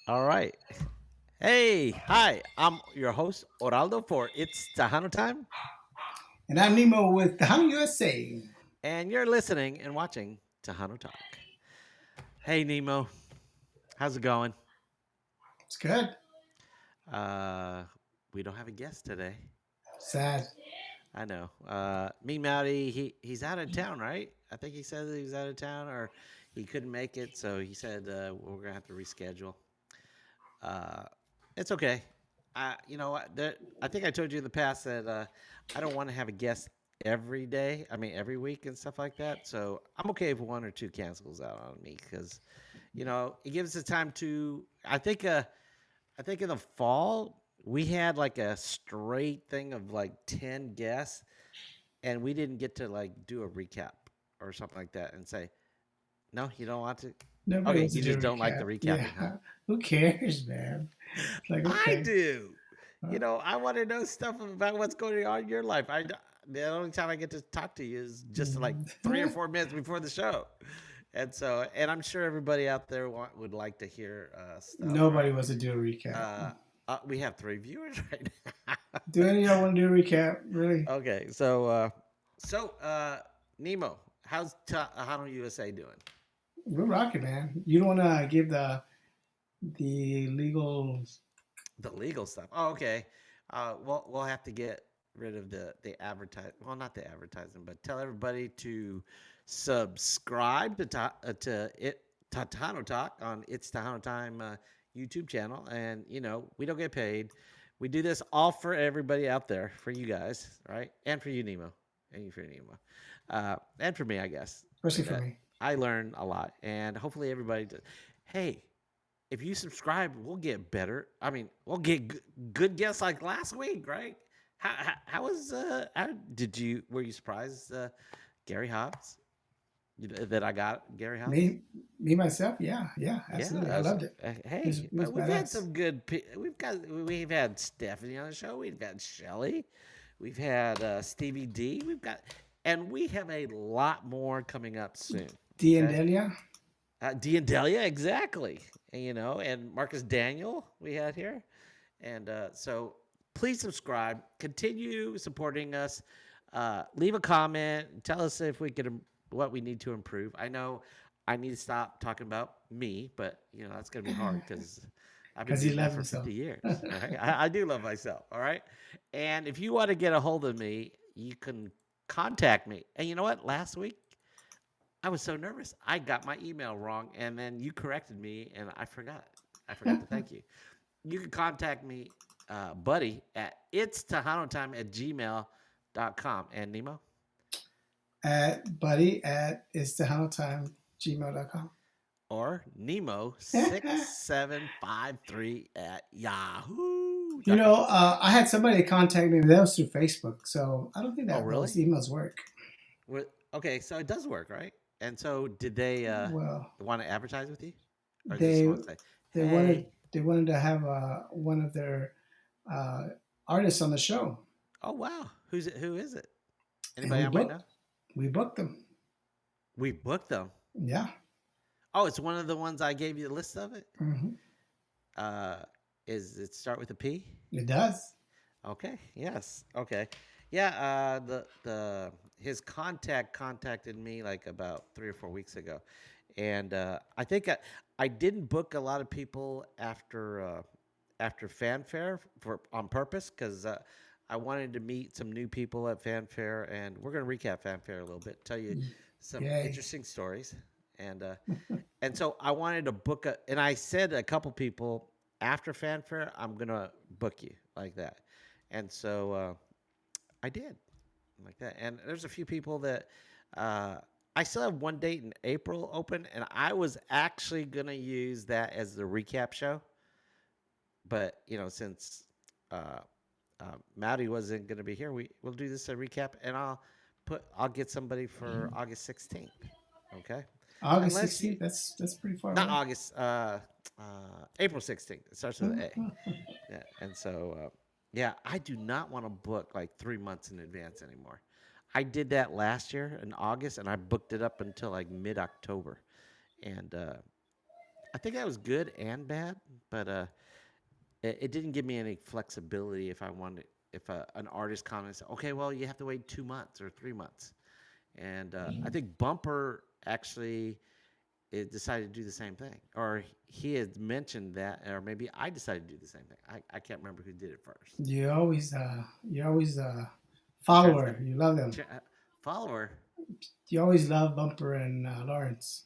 All right. Hey, hi. I'm your host, Oraldo, for It's Tejano Time. And I'm Nemo with Tejano USA. And you're listening and watching Tejano Talk. Hey, Nemo. How's it going? It's good. Uh, we don't have a guest today. Sad. I know. Me, Mowdy, he's out of town, right? I think he said that he was out of town or he couldn't make it. So he said we're going to have to reschedule. Uh, it's okay. I think I told you in the past that I don't want to have a guest every day. I mean, every week and stuff like that. So I'm okay if one or two cancels out on me because, it gives us time to. I think in the fall we had like a straight thing of like 10 guests, and we didn't get to like do a recap or something like that and say, no, you don't want to. Nobody Okay, wants to you do a just don't like the recap. Yeah. recapping, huh? Who cares, man? It's like, I okay. do. Huh? I want to know stuff about what's going on in your life. The only time I get to talk to you is just like Mhm. 3 or 4 minutes before the show, and I'm sure everybody out there would like to hear stuff, Nobody right? wants to do a recap. Uh, we have 3 viewers right now. Do any of y'all want to do a recap? Really? Okay, so Nemo, how's Hano USA doing? We're rocking, man. You don't want to give the legal. The legal stuff. Oh, okay. We'll have to get rid of the advertise. Well, not the advertising, but tell everybody to subscribe to it Tejano Talk on It's Tejano Time YouTube channel, and we don't get paid. We do this all for everybody out there, for you guys, right? And for you, Nemo, and you for Nemo, and for me, I guess. Especially for That me. I learn a lot, and hopefully everybody does. Hey, if you subscribe, we'll get better. I mean, we'll get good guests like last week, right? How was how did you were you surprised Gary Hobbs that I got Gary Hobbs? Me, me myself. Yeah, yeah, Yeah, absolutely. I loved it. hey, It was but we've had badass. some good. We've had Stephanie on the show. We've had Shelly. We've had Stevie D. And we have a lot more coming up soon. D and Okay, Delia. D and Delia, exactly. And Marcus Daniel we had here. And so please subscribe. Continue supporting us. Leave a comment. Tell us if we could what we need to improve. I know I need to stop talking about me, but that's gonna be hard because I've been Because he doing that loves for himself. 50 years. All right, I do love myself. All right, and if you want to get a hold of me, you can contact me. And you know what? Last week I was so nervous. I got my email wrong, and then you corrected me, and I forgot. I forgot to thank you. You can contact me, buddy, at it's Time at gmail.com. And Nemo? At buddy at is Time gmail.com. Or Nemo6753 at You yahoo.com. know, I had somebody contact me, but that was through Facebook, so I don't think Oh, that those really? emails work. Okay, so it does work, right? And so did they Well, want to advertise with you? Or just they want to say, they wanted hey, they wanted to have one of their uh, artists on the show, oh, wow, who is it? and Anybody I might know? we booked them. We booked them. Yeah, Oh, it's one of the ones I gave you the list of it. hmm Uh, is it start with a P? it does. Okay. Yes. Okay. Yeah. The his contacted me like about 3 or 4 weeks ago, and I think I didn't book a lot of people after fanfare for on purpose because I wanted to meet some new people at fanfare, and we're gonna recap fanfare a little bit, tell you some Yay! interesting stories, and so I wanted to and I said a couple people after fanfare, I'm gonna book you like that, and so I did like that. And there's a few people that uh, I still have one date in April open, and I was actually gonna use that as the recap show, but since uh, Maddie wasn't gonna be here, we'll do this a recap, and I'll get somebody for August 16th. Okay, August unless you 16th. That's pretty far not away. August, April 16th. It starts with an A. Yeah, and so yeah, I do not want to book like 3 months in advance anymore. I did that last year in August, and I booked it up until like mid October, and I think that was good and bad, but it didn't give me any flexibility if I wanted. If an artist comments, okay, well, you have to wait 2 months or 3 months, and I think Bumper actually decided to do the same thing, or he had mentioned that, or maybe I decided to do the same thing. I can't remember who did it first. You're always Translate, follower. You love them. follower. You always love Bumper and Lawrence.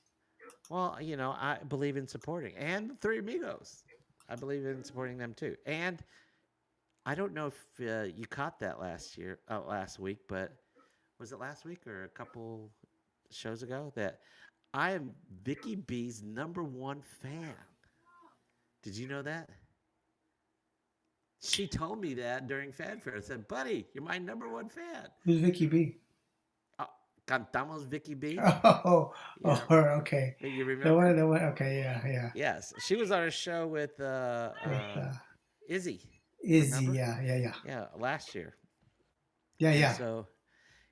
Well, I believe in supporting, and the Three Amigos. I believe in supporting them too. And I don't know if you caught that last week, but was it last week or a couple shows ago that I am Vicky B's number one fan? Did you know that? She told me that during Fanfare. I said, "Buddy, you're my number one fan." Who's Vicky B? Uh, Cantamos Vicky B. Oh, Yeah, her. Okay, you the remember? one, the one. Okay, yeah, yeah. Yes, she was on a show with With Izzy. Izzy, Remember? yeah, yeah, yeah, Yeah, last year. yeah, And yeah. so,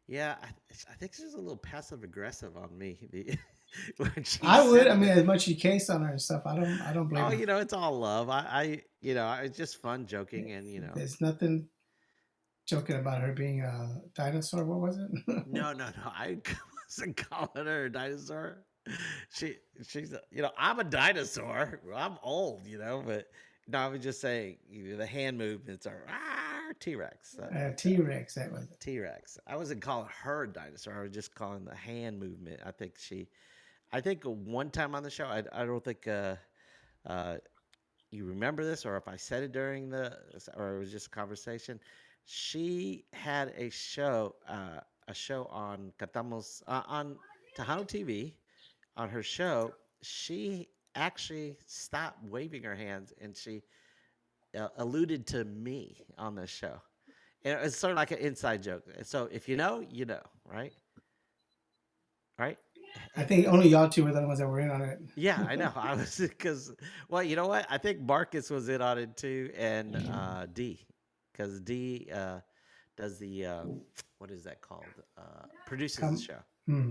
yeah, I think she's a little passive aggressive on me when she I would. I said mean, that. as much as you case on her and stuff, I don't blame Oh, her. it's all love. It's just fun joking, and There's nothing joking about her being a dinosaur. What was it? no, no, no. I wasn't calling her a dinosaur. She, I'm a dinosaur. Well, I'm old, but no, I was just saying, the hand movements are T Rex, something like T that. Rex. That was it. T Rex. I wasn't calling her a dinosaur. I was just calling the hand movement. I think one time on the show, I don't think uh, you remember this, or if I said it or it was just a conversation. She had a show on on Tejano TV. On her show, she actually stopped waving her hands and she alluded to me on the show. And it's sort of like an inside joke. So if you know, you know, right? Right? I Hey, think only y'all two were the ones that were in on it. yeah, I know. I was because, well, you know what? I think Marcus was in on it too, and D, because D does the what is that called? Produces the Come, show hmm.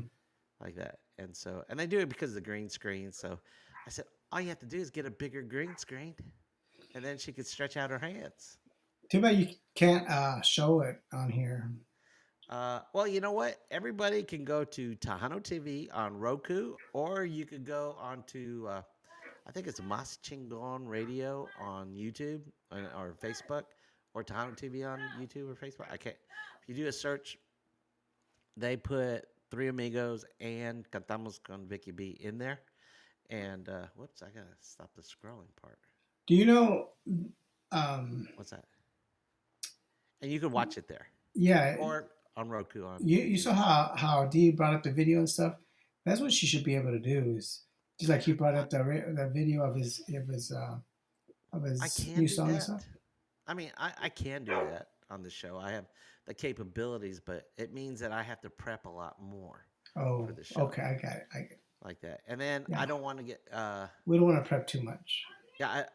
like that, and so and they do it because of the green screen. So I said, all you have to do is get a bigger green screen, and then she could stretch out her hands. Too bad you can't show it on here. Well, you know what? Everybody can go to Tejano TV on Roku, or you could go onto I think it's Mas Chingon Radio on YouTube or Facebook, or Tejano TV on YouTube or Facebook. I can't. If you do a search, they put Three Amigos and Cantamos con Vicky B in there. And whoops, I gotta stop the scrolling part. Do you know? Um, What's that? And you can watch it there yeah, or on Roku on you saw TV. So how Dee brought up the video and stuff. That's what she should be able to do. Is just like he brought I, up the video of I his can new do song and stuff. that. I mean, I can do that on the show. I have the capabilities, but it means that I have to prep a lot more for Oh, the show okay, I got it. I get it. like that. And then Yeah, I don't want to get we don't want to prep too much. yeah.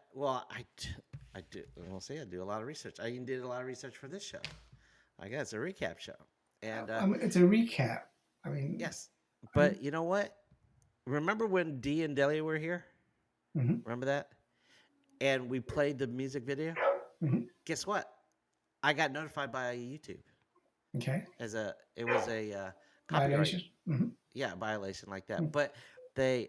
I do. We'll see. I do a lot of research. I even did a lot of research for this show. I guess it's a recap show, and I mean, it's a recap. I mean, yes. But you know what? Remember when D and Delia were here? mm-hmm, Remember that? And we played the music video. mm-hmm. Guess what? I got notified by YouTube Okay, as it was a copyright, violation. Mm-hmm. yeah, violation like that. But they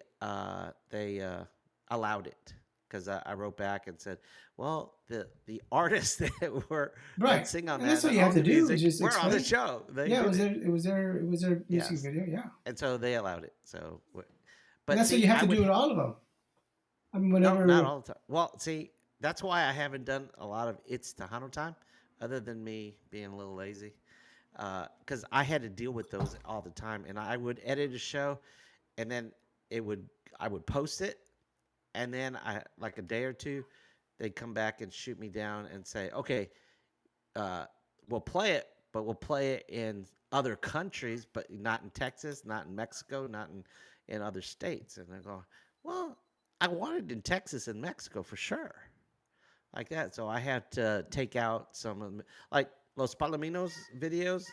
allowed it because I wrote back and said, well, the artists that Right, sing on and that that's all that you have own to the do is music just were on the explain. show. They Yeah, did it. it was their music Yes, video. Yeah, and so they allowed it. So, and but that's what see, you have I to do would with all of them. I mean, no, not whenever. all the time. Well, see, that's why I haven't done a lot of It's Tejano time, other than me being a little lazy. Because I had to deal with those all the time, and I would edit a show, and then it would I would post it, and then I like a day or two, they'd come back and shoot me down and say, okay, uh, we'll play it, but we'll play it in other countries, but not in Texas, not in Mexico, not in other states. And I go, well, I wanted in Texas and Mexico for sure, like that. So I had to take out some of like Los Palominos videos.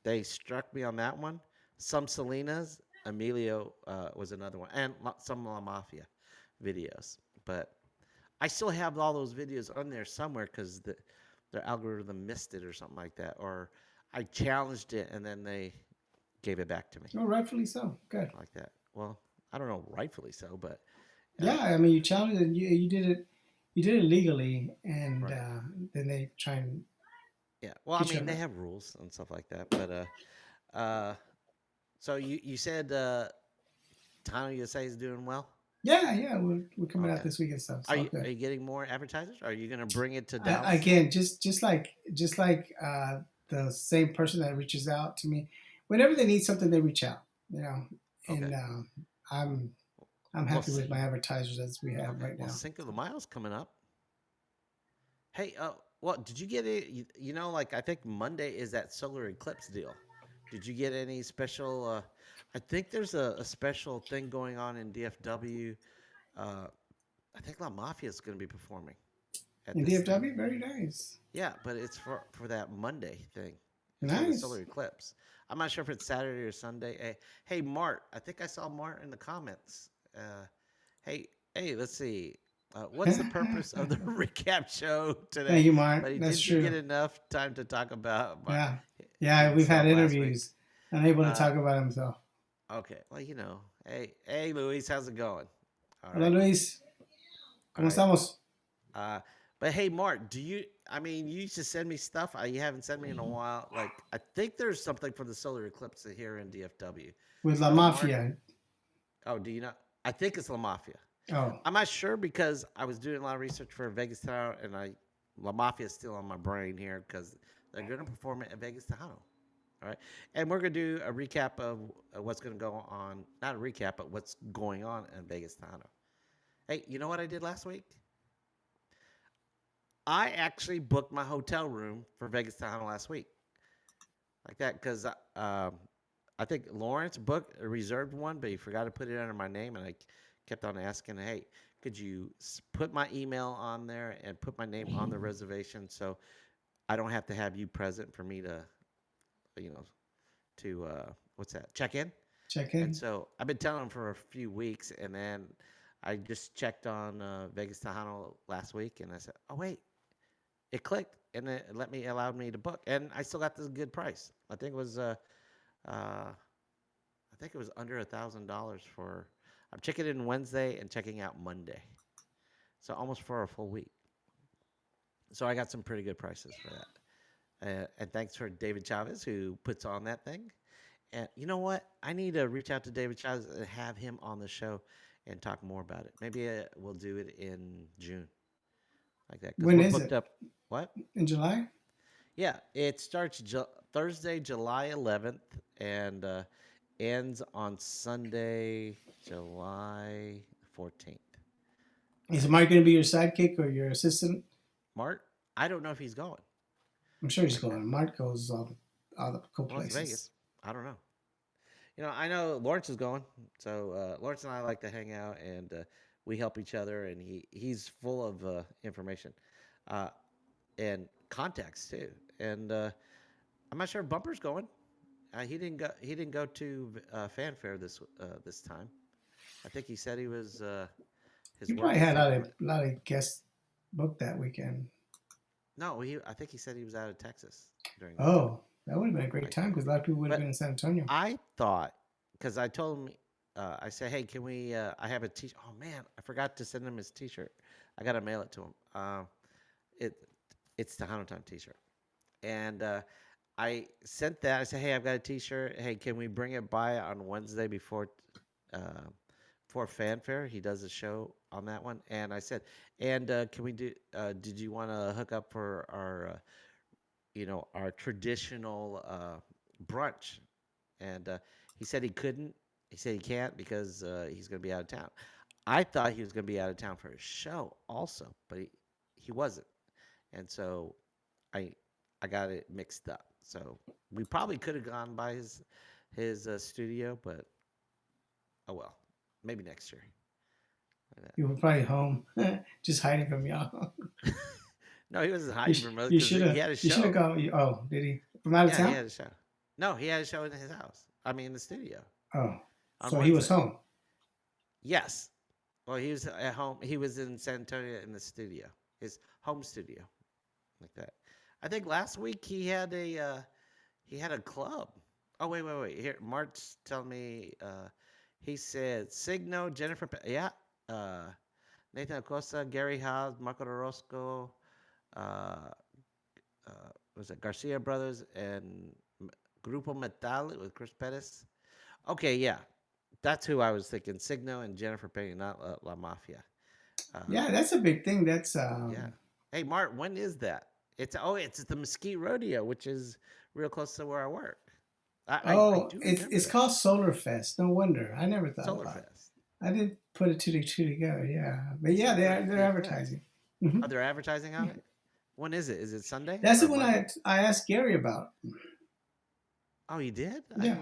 They struck me on that one. Some Selena's, Emilio was another one, and some La Mafia videos. But I still have all those videos on there somewhere because their algorithm missed it or something like that, or I challenged it and then they gave it back to me Oh, rightfully so. Good. like that. Well, I don't know, rightfully so, but Yeah, uh, I mean, you challenged it. You did it legally, and right, then they try and yeah. Well, I get you mean, on they that. have rules and stuff like that, but uh, so you said Tano USA is doing well. Yeah, yeah, we're coming out Okay. this week and stuff. It's Are all you good. getting more advertisers? Are you gonna bring it to Dallas? Again, just like the same person that reaches out to me, whenever they need something, they reach out. You know, Okay. and I'm I'm Well, happy with my advertisers as we have okay. right Well, now. Cinco de Mayo's coming up. Hey, well, did you get it? Like I think Monday is that solar eclipse deal. Did you get any special? I think there's a special thing going on in DFW. Uh, I think La Mafia is going to be performing at In this thing. DFW, very nice, Yeah, but it's for that Monday thing. It's for the nice. solar eclipse. I'm not sure if it's Saturday or Sunday. Hey, Mart. I think I saw Mart in the comments. Hey, hey, let's see. What's the purpose of the recap show Thank today? you, Mark. But That's did you get true. enough time to talk about Yeah, yeah. We've had himself last week? interviews. Unable to Uh, talk about himself. okay. Well, hey, Luis, how's it going? All Hola, right, Luis. all ¿Cómo right. estamos? Uh, but hey, Mark, do you? I mean, you used to send me stuff. You haven't sent me in a while. Like, I think there's something for the solar eclipse here in DFW. With La Mark, Mafia. oh, do you know? I think it's La Mafia. Oh, I'm not sure because I was doing a lot of research for Vegas Town, and La Mafia is still on my brain here because they're going to perform it at Vegas Tejano. All right, and we're going to do a recap of what's going to go on. Not a recap, but what's going on in Vegas Tejano. Hey, you know what I did last week? I actually booked my hotel room for Vegas Tejano last week, like that, because I think Lawrence booked a reserved one, but he forgot to put it under my name, and I kept on asking, "Hey, could you put my email on there and put my name on the reservation so I don't have to have you present for me to, you know, to what's that? Check in?" check And in. so I've been telling him for a few weeks, and then I just checked on Vegas Tejano last week, and I said, "Oh wait, it clicked, and it allowed me to book, and I still got this good price. Uh, I think it was under $1,000 for. I'm checking in Wednesday and checking out Monday, so almost for a full week. So I got some pretty good prices for that. And thanks for David Chavez who puts on that thing. And you know what? I need to reach out to David Chavez and have him on the show and talk more about it. Maybe we'll do it in June like that because When we're is booked it? up. What? In July? Yeah, it starts Thursday, July 11th, and ends on Sunday, July 14th. All Is right. Mark going to be your sidekick or your assistant? Mark, I don't know if he's going I'm sure he's like that. going. Mark goes all the cool Well, it's places. Vegas. I don't know. I know Lawrence is going. So Lawrence and I like to hang out, and we help each other, and he's full of information uh, and contacts too. And I'm not sure if Bumper's going. He didn't go. He didn't go to fanfare this time. I think he said he was his You work probably had was a lot of guests booked that weekend. no. I think he said he was out of Texas during that time, Oh, that would have been a great like time that. because a lot of people would have been But in San Antonio. I thought because I told him, I said, hey, can we? I have a t. Oh man, I forgot to send him his T-shirt. I gotta mail it to him. It it's the Tejano Time T-shirt, and I sent that. I said, hey, I've got a T-shirt. Hey, can we bring it by on Wednesday uh, before fanfare? He does a show on that one, and I said, and can we do? Did you want to hook up for our our traditional brunch? And he said he couldn't. He said he can't because he's going to be out of town. I thought he was going to be out of town for a show also, but he wasn't. And so I I got it mixed up. So we probably could have gone by his studio, but oh well, maybe next year. Like You were probably home, just hiding from y'all. that. No, he wasn't You hiding from us you because should he have had a you should have show. gone. Oh, did he from out of Yeah, he town? had a show. No, he had a show in his house. I mean, in the studio Oh, on so he was Wednesday. home. Yes, Well, he was at home. He was in San Antonio in the studio, his home studio, like that. I think last week he had a club. Oh wait. Here, Mark's telling me. He said Signo, yeah, uh, Nathan Acosta, Gary Hobbs, Marco Orozco, uh, was it Garcia Brothers and Grupo Metal with Chris Pettis. Okay, yeah, that's who I was thinking. Signo and Jennifer Pena, not La Mafia. Uh, Yeah, that's a big thing. That's yeah. Hey, Mark, when is that? It's the Mesquite Rodeo, which is real close to where I work. I oh, do remember it's that. called Solar Fest. No wonder. I never thought Solar about it. Fest. I didn't put it two together. Yeah, but yeah, Solar they're Fest. advertising. Hmm. Are they advertising on it? When is it? Is it Sunday That's the or one Monday? I asked Gary about. Oh, you did? Yeah,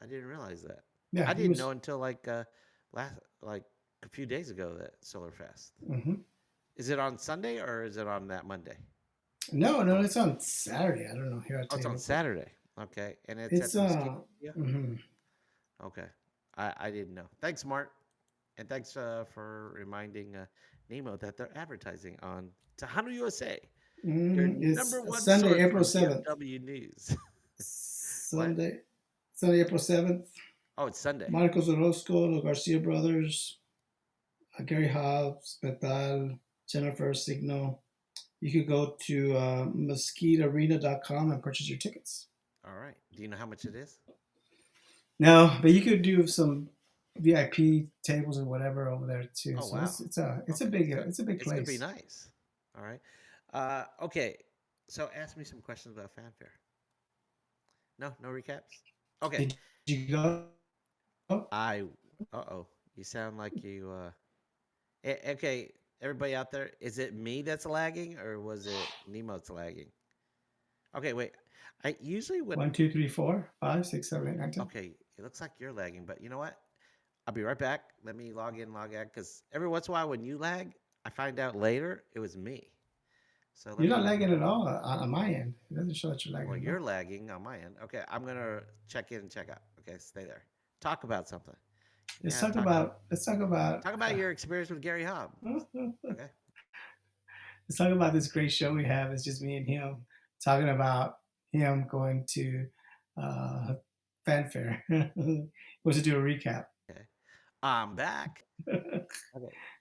I didn't realize that. yeah, I he didn't was. know until last like a few days ago that Solar Fest. Hmm. Is it on Sunday or is it on that Monday? No, The no, one. it's on Saturday. I don't know. Here, I'll Oh, tell it's you on real quick. Saturday. Okay, and it's at It's the Mesquite. Yeah. mhm. Okay, I didn't know. Thanks, Mark, and thanks for reminding Nemo that they're advertising on Tejano USA, your It's number one Sunday, source for April 7th. BMW news. What? Sunday, Sunday, April 7th. Oh, it's Sunday. Marcos Orozco, the Garcia brothers, Gary Hobbs, Betal, Jennifer Signo. You could go to mesquitearena.com and purchase your tickets. All right. Do you know how much it is? No, but you could do some VIP tables and whatever over there too. Oh So wow. Okay, it's a big it's gonna be place. nice. All right. Okay. So ask me some questions about fanfare. No, no recaps. Okay. Did you go? I. Oh. You sound like you. Okay. Everybody out there, is it me that's lagging or was it Nemo that's lagging? Okay. Wait. I usually when. One, two, three, four, five, six, seven, eight, nine, 10. Okay. It looks like you're lagging, but you know what? I'll be right back. Let me log in, log out, because every once in a while when you lag, I find out later it was me. So let You're not me. lagging at all on my end. It doesn't show that you're Well, lagging at you're all. lagging on my end. Okay, I'm gonna check in and check out. Okay, stay there. Talk about something. Let's Yeah, talk talk about about let's talk about your experience with Gary Hobbs. Okay. let's talk about this great show we have. It's just me and him talking about him going to uh, fanfare. Was to do a recap. Okay. I'm back. Okay.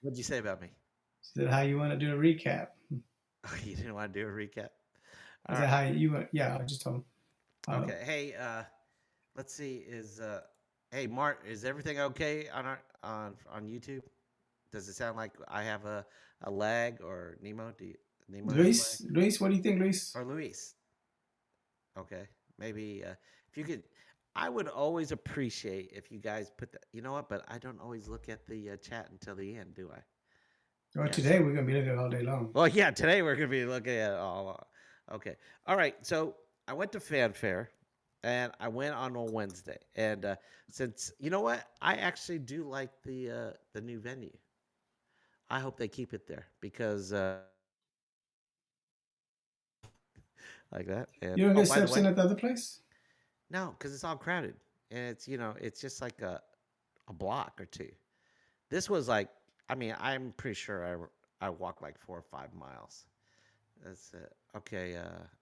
What'd you say about me? She said, "How you want to do a recap?" Oh, you didn't want to do a recap. I All said, right. "How you want?" Yeah, I just told him. Uh, Okay. Hey, let's see. Is hey Mark, is everything okay on our on YouTube? Does it sound like I have a lag or Nemo? Nemo has a lag Luis, what do you think, Luis? or Luis? Okay, maybe if you could, I would always appreciate if you guys put that. You know what? But I don't always look at the chat until the end, do I? Well, Yeah. today So, we're gonna be looking all day long. well, yeah. Today we're gonna be looking at it all. Okay. All right. So I went to fanfare, and I went on a Wednesday. And since you know what, I actually do like the new venue. I hope they keep it there because like that. And You don't oh, get by the steps in way, at the other place. no, because it's all crowded, and it's it's just like a block or two. This was like, I mean, I'm pretty sure I walked like 4 or 5 miles. That's it. Okay.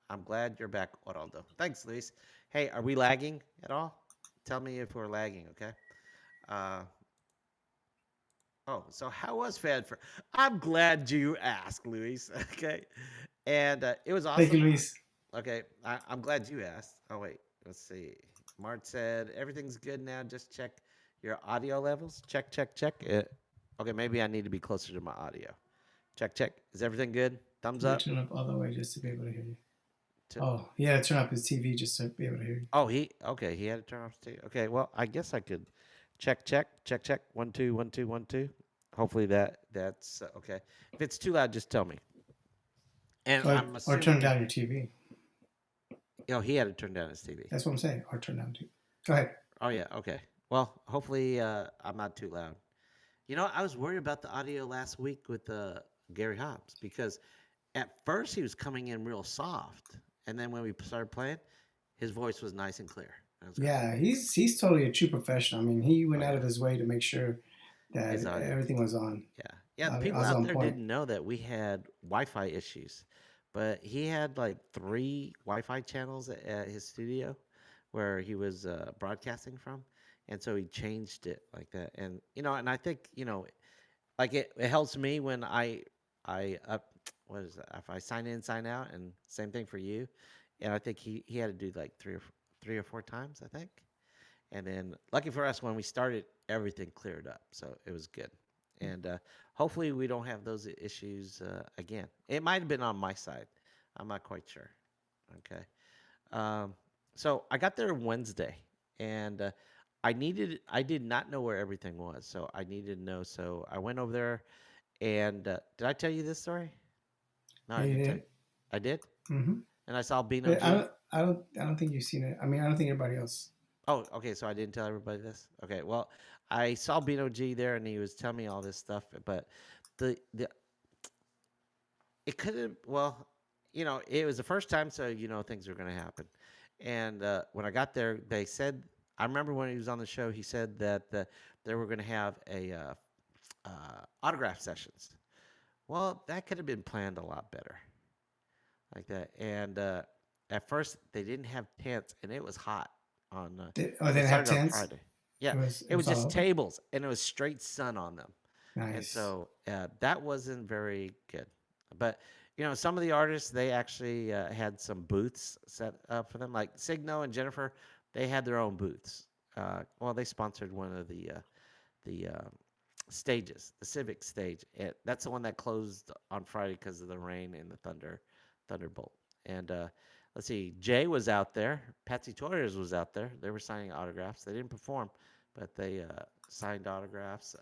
I'm glad you're back, Oraldo. Thanks, Luis. Hey, are we lagging at all? Tell me if we're lagging. Okay. Uh, oh, so how was Fanfare? I'm glad you asked, Luis. Okay, and it was Thank you, awesome. Luis. Okay, I'm glad you asked. Oh wait, let's see. Mart said everything's good now. Just check your audio levels. Check, check, check. Okay, maybe I need to be closer to my audio. Check, check. Is everything good? Thumbs He had up. to turn up all the way just to be able to hear you. To, Oh, he had to turn up his TV just to be able to hear you. oh, he okay. He had to turn off the. Okay, well, I guess I could check, check, check, check. 1 2 1 2 1 2. Hopefully that's okay. If it's too loud, just tell me. And I'm Or turn assuming down your TV. he had to turn down his TV. That's what I'm saying. Or turn down TV. Go ahead. Oh yeah, okay. Well, hopefully I'm not too loud. You know, I was worried about the audio last week with Gary Hobbs because at first he was coming in real soft, and then when we started playing, his voice was nice and clear. That was great. Yeah, he's totally a true professional. I mean, he Oh went out yeah, of his way to make sure His that audio. everything was on. Yeah. Yeah, the I people was out on there point. didn't know that we had Wi-Fi issues. But he had like 3 Wi-Fi channels at his studio where he was broadcasting from. And so he changed it like that. And and I think, like it helps me when I up what is that? If I sign in, sign out, and same thing for you. And I think he had to do like 3 or 4 times, I think. And then, lucky for us, when we started, everything cleared up, so it was good. And hopefully, we don't have those issues again. It might have been on my side. I'm not quite sure. Okay. Um, so I got there Wednesday, and I did not know where everything was, so I needed to know. So I went over there, and did I tell you this story? No, Yeah, I you didn't tell you. did. I did, Hmm. and I saw Bino But G. I don't think you've seen it. I mean, I don't think everybody else. Oh, okay. So I didn't tell everybody this. Okay. Well, I saw Bino G there, and he was telling me all this stuff. But the it could have. Well, it was the first time, so things were going to happen. And when I got there, they said. I remember when he was on the show, he said that they were going to have a autograph sessions. Well, that could have been planned a lot better, like that. And at first, they didn't have tents, and it was hot on. They It didn't have started on tents. Friday. Yeah, It it was was all just open. tables, and it was straight sun on them, and Nice. so that wasn't very good. But some of the artists they actually had some booths set up for them, like Signo and Jennifer. They had their own booths. Well, they sponsored one of the stages, the Civic stage. That's the one that closed on Friday because of the rain and the thunderbolt. And let's see, Jay was out there. Patsy Torres was out there. They were signing autographs. They didn't perform, but they signed autographs.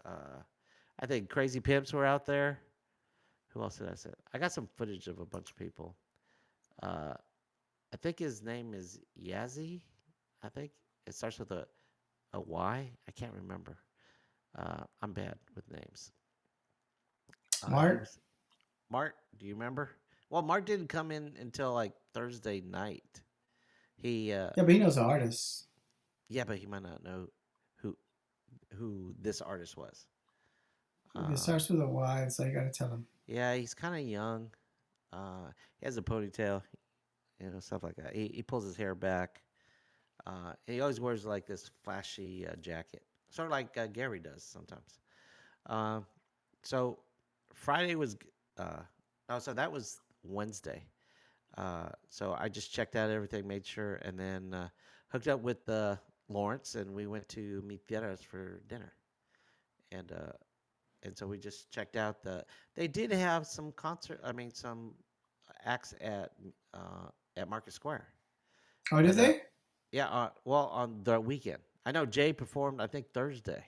I think Crazy Pimps were out there. Who else did I say? I got some footage of a bunch of people. Uh, I think his name is Yazzie. I think it starts with a Y. I can't remember. I'm bad with names. He Mark. was Mark. Do you remember? Well, Mark didn't come in until like Thursday night. He, Yeah, but he knows the artist. yeah, but he might not know who who this artist was. If it Uh, starts with a Y, so you got to tell him. yeah, he's kind of young. He has a ponytail, stuff like that. He pulls his hair back. And he always wears like this flashy jacket, sort of like Gary does sometimes. Um, so Friday was, uh, oh, so that was Wednesday. So I just checked out everything, made sure, and then hooked up with Lawrence, and we went to meet Fieras for dinner. And and so we just checked out the. They did have some concert. I mean, some acts at Market Square, Oh, did but they? yeah, well, on the weekend. I know Jay performed. I think Thursday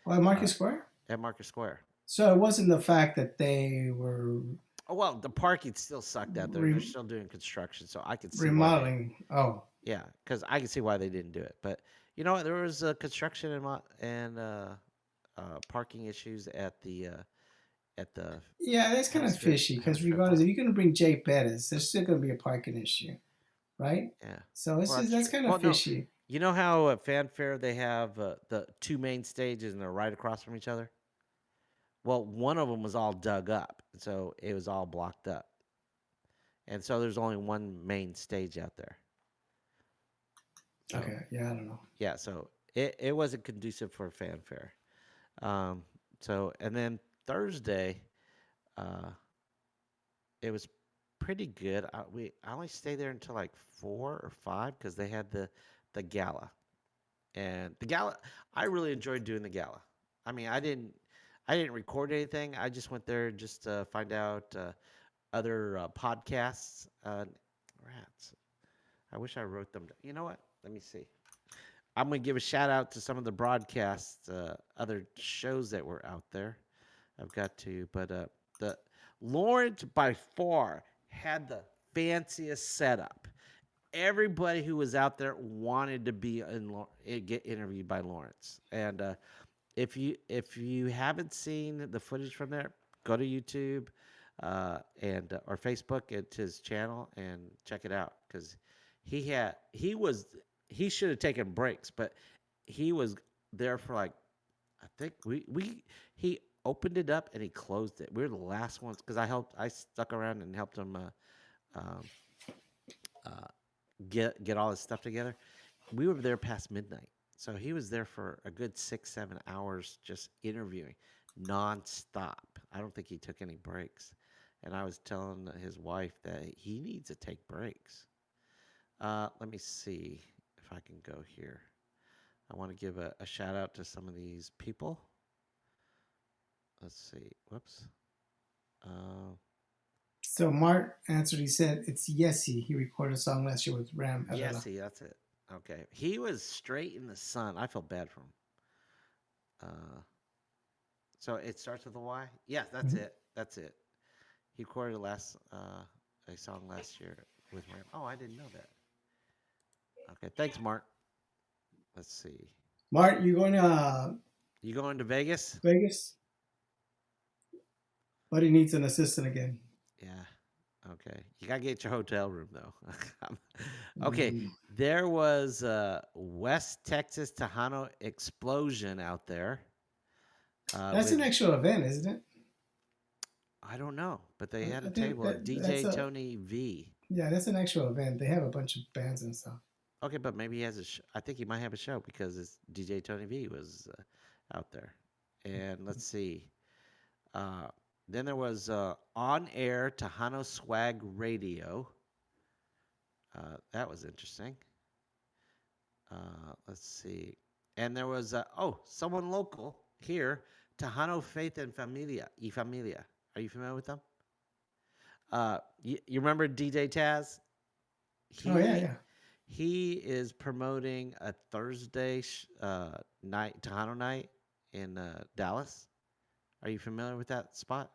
Oh, at uh, Market Square. at Market Square. So it wasn't the fact that they were Oh well, the parking still sucked out there. They're re- still doing construction, so I could see why they. remodeling. Oh, Yeah, because I can see why they didn't do it. But you know what? There was construction and parking issues at the yeah, that's kind of fishy because Hemisphere regardless, Park. if you're going to bring Jay Pettis, there's still going to be a parking issue, right? Yeah. So Well, it's just that's that's true. kind of Well, no, fishy. you know how at Fanfare they have the two main stages and they're right across from each other. Well, one of them was all dug up, so it was all blocked up, and so there's only one main stage out there. So Okay, yeah, I don't know. yeah, so it wasn't conducive for Fanfare. Um, so and then Thursday, uh, it was pretty good. I only stayed there until like 4 or 5 because they had the gala, and the gala. I really enjoyed doing the gala. I mean, I didn't record anything. I just went there just to find out other podcasts. Rats. I wish I wrote them down. You know what? Let me see. I'm gonna give a shout out to some of the broadcasts, other shows that were out there. I've got to, but the Lawrence by far had the fanciest setup. Everybody who was out there wanted to be get interviewed by Lawrence. And if you haven't seen the footage from there, go to YouTube and or Facebook at his channel and check it out because he should have taken breaks, but he was there for like I think we he opened it up and he closed it. We were the last ones because I stuck around and helped him um, uh, get all his stuff together. We were there past midnight, so he was there for a good 6 7 hours just interviewing nonstop. I don't think he took any breaks, and I was telling his wife that he needs to take breaks. Let me see if I can go here. I want to give a shout out to some of these people. Let's see. Whoops. Uh, So Mark answered. He said it's Yesi. He recorded a song last year with Ram yes, Arela. see, that's it. Okay. He was straight in the sun. I felt bad for him. Uh, so it starts with a Y? Yes, that's Mhm. it. That's it. He recorded a song last year with Ram. Oh, I didn't know that. Okay. Thanks, Mark. Let's see. Mark, you going to You going to Vegas? Vegas? Buddy needs an assistant again. Yeah. Okay. You got to get your hotel room, though. Okay. Mm. There was a West Texas Tejano explosion out there That's with an actual event, isn't it? I don't know, but they had a I think table at that's DJ a Tony V. yeah, that's an actual event. They have a bunch of bands and stuff. Okay, but maybe he has a. I think he might have a show because it's DJ Tony V was out there. And let's see. Uh, then there was on air Tejano Swag Radio. That was interesting. Let's see. And there was someone local here, Tejano Faith and Familia. Y Familia. Are you familiar with them? You remember DJ Taz? Oh yeah, He yeah. he is promoting a Thursday night Tejano night in Dallas. Are you familiar with that spot?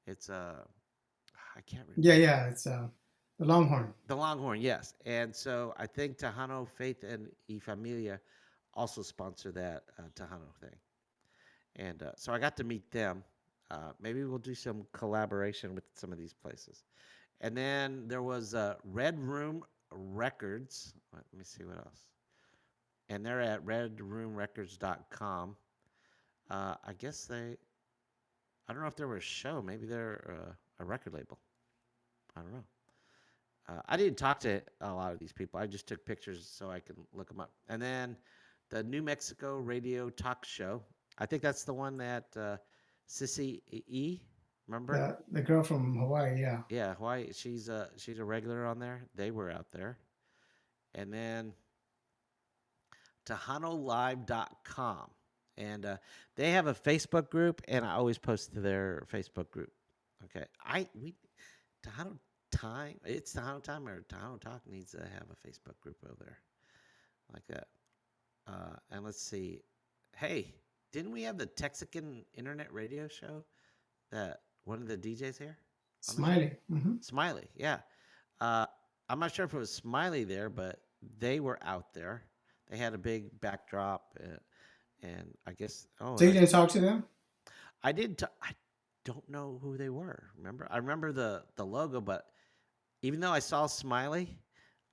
It's I can't Yeah, remember yeah. It's the Longhorn. the Longhorn. Yes, and so I think Tejano Faith and Y Familia also sponsor that Tejano thing, and so I got to meet them. Maybe we'll do some collaboration with some of these places. And then there was Red Room Records. Let me see what else. And they're at redroomrecords.com. I guess I don't know if they were a show. Maybe they're a record label. I don't know. I didn't talk to a lot of these people. I just took pictures so I can look them up. And then the New Mexico Radio Talk Show. I think that's the one that Sissy E. Remember? The girl from Hawaii. Yeah. Yeah, Hawaii. She's a regular on there. They were out there. And then TejanoLive.com. And they have a Facebook group, and I always post to their Facebook group. Okay, Tejano Time. It's Tejano Time or Tejano Talk needs to have a Facebook group over there like that. And let's see. Hey, didn't we have the Texican Internet Radio show that one of the DJs here on the show? Smiley. Hmm. Smiley, yeah. Uh, I'm not sure if it was Smiley there, but they were out there. They had a big backdrop, and I guess So you didn't talk to them? I did. I don't know who they were. Remember, I remember the logo, but even though I saw Smiley,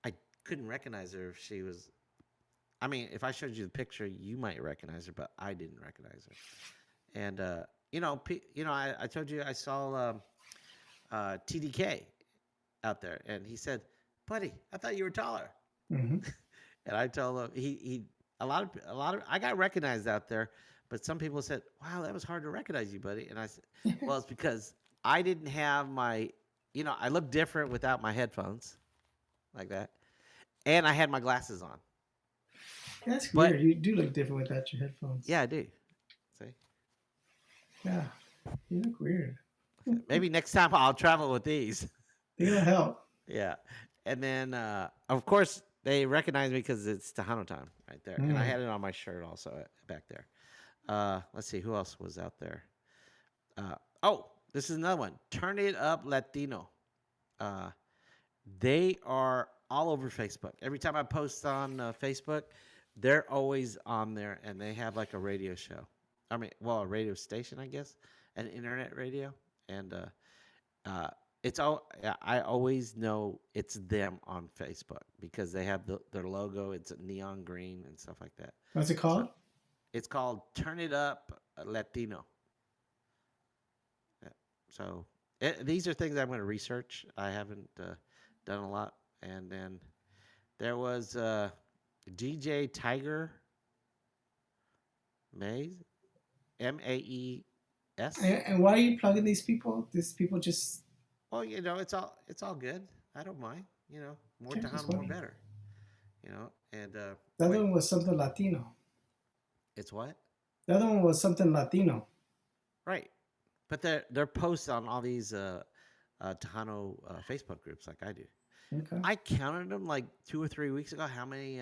I couldn't recognize her if she was. I mean, if I showed you the picture, you might recognize her, but I didn't recognize her. And I told you I saw TDK out there, and he said, "Buddy, I thought you were taller." Hmm. And I told him he a lot of I got recognized out there, but some people said, "Wow, that was hard to recognize you, buddy." And I said, "Well, it's because I didn't have my, I look different without my headphones like that, and I had my glasses on." That's But weird. You do look different without your headphones. yeah, I do. See, Yeah, you look weird. maybe next time I'll travel with these. They're gonna help. Yeah, and then of course they recognize me because it's Tejano time right there, and I Mm. had it on my shirt also back there. Let's see who else was out there. Uh, this is another one. Turn It Up Latino. Uh, they are all over Facebook. Every time I post on Facebook, they're always on there, and they have like a radio show. I mean, well, a radio station, I guess, an internet radio, and uh, it's all. I always know it's them on Facebook because they have their logo. It's neon green and stuff like that. What's it So called? It's called Turn It Up Latino. Yeah. So these are things I'm going to research. I haven't done a lot. And then there was DJ Tiger Mays, Maes. And why are you plugging these people? These people just Well, it's all good. I don't mind. More okay, just Tejano, more wondering. better. And The other wait, one was something Latino. it's what? The other one was something Latino. Right. But they're posts on all these Tejano Facebook groups like I do. Okay. I counted them like 2 or 3 weeks ago. How many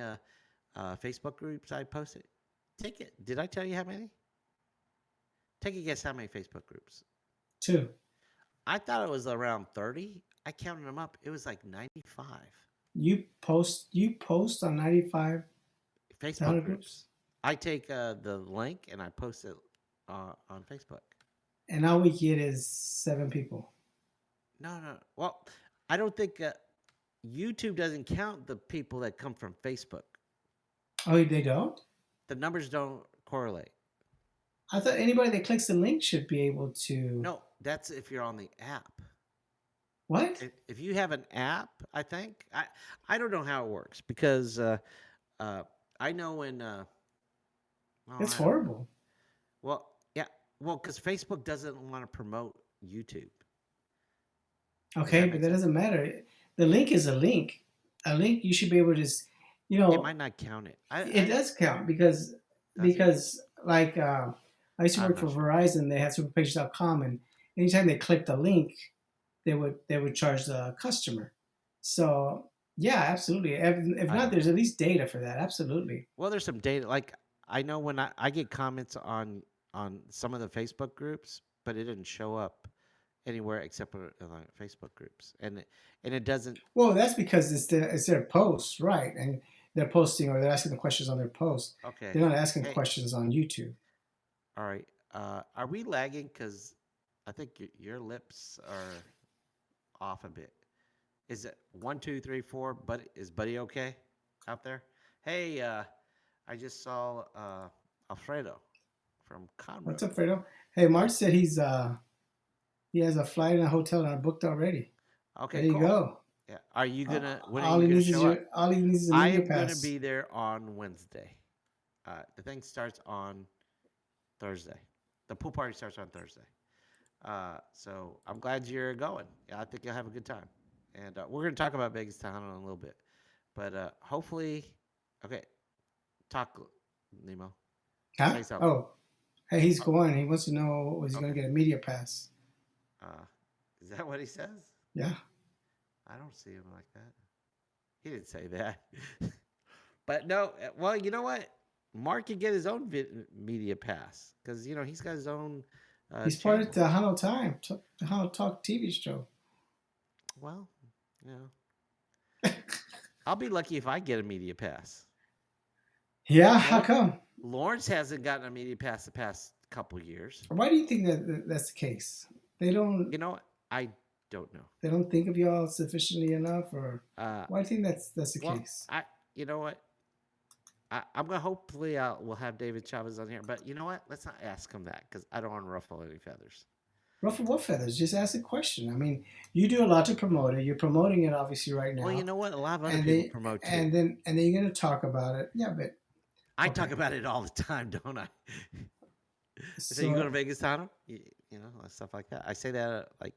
Facebook groups I posted? Take it. Did I tell you how many? Take a guess how many Facebook groups. Two. I thought it was around 30. I counted them up. It was like 95 You post on 95 to Facebook 100 groups, groups. I take the link and I post it on Facebook. and all we get is 7 people. No, no. Well, I don't think YouTube doesn't count the people that come from Facebook. Oh, they don't. The numbers don't correlate. I thought anybody that clicks the link should be able to. No, that's if you're on the app. What? If you have an app, I think I don't know how it works because uh, I know when well That's I don't know. horrible. Well, yeah, well because Facebook doesn't want to promote YouTube. Does Okay, that but make that sense? doesn't matter. The link is a link. A link you should be able to just, you It know, might not count it. it I does count because does it? like I used to I'm work not for sure. Verizon. They had superpage.com, and anytime they clicked a link, they would charge the customer. So yeah, absolutely. If I not, know. there's at least data for that. Absolutely. Well, there's some data. Like I know when I get comments on some of the Facebook groups, but it didn't show up anywhere except for Facebook groups, and it doesn't. Well, that's because it's their posts, right? And they're posting or they're asking the questions on their post. Okay. They're not asking Hey, questions on YouTube. all right. Are we lagging? Because I think your lips are off a bit. Is it 1, 2, 3, 4? But is Buddy okay out there? Hey, I just saw Alfredo from What's Conroe. up, Fredo? Hey, Uh, March said he has a flight and a hotel and are booked already. There okay, you cool. go. Yeah. Are you gonna? When are All you he gonna needs is show your up? all he needs is a I media am gonna pass. be there on Wednesday. The thing starts on Thursday. The pool party starts on Thursday. So I'm glad you're going. Yeah, I think you'll have a good time. And we're gonna talk about Vegas Town in a little bit. But hopefully, okay. Talk, Nemo. Huh? Say something. Oh, hey, he's Oh, going. He wants to know was he going okay. to get a media pass? Uh, is that what he says? Yeah. I don't see him like that. He didn't say that. But no, well, you know what? Mark can get his own media pass because he's got his own He's part of channel. the Hano Time, the Hano Talk TV show. Well, you know, I'll be lucky if I get a media pass. Yeah, how Lawrence, come? Lawrence hasn't gotten a media pass the past couple years. Why do you think that's the case? They don't You know, I don't know. they don't think of y'all sufficiently enough, or Uh, why do you think that's the well, case? you know what? I'm gonna hopefully we'll have David Chavez on here, but you know what? Let's not ask him that because I don't want to ruffle any feathers. Ruffle what feathers? Just ask a question. I mean, you do a lot to promote it. You're promoting it obviously right Well, you now, know what? A lot of other and people then promote too. and then you're going to talk about it. Yeah, but I talk okay. about it all the time, don't I? I say you go to So Vegas, Tano? Stuff like that. I say that like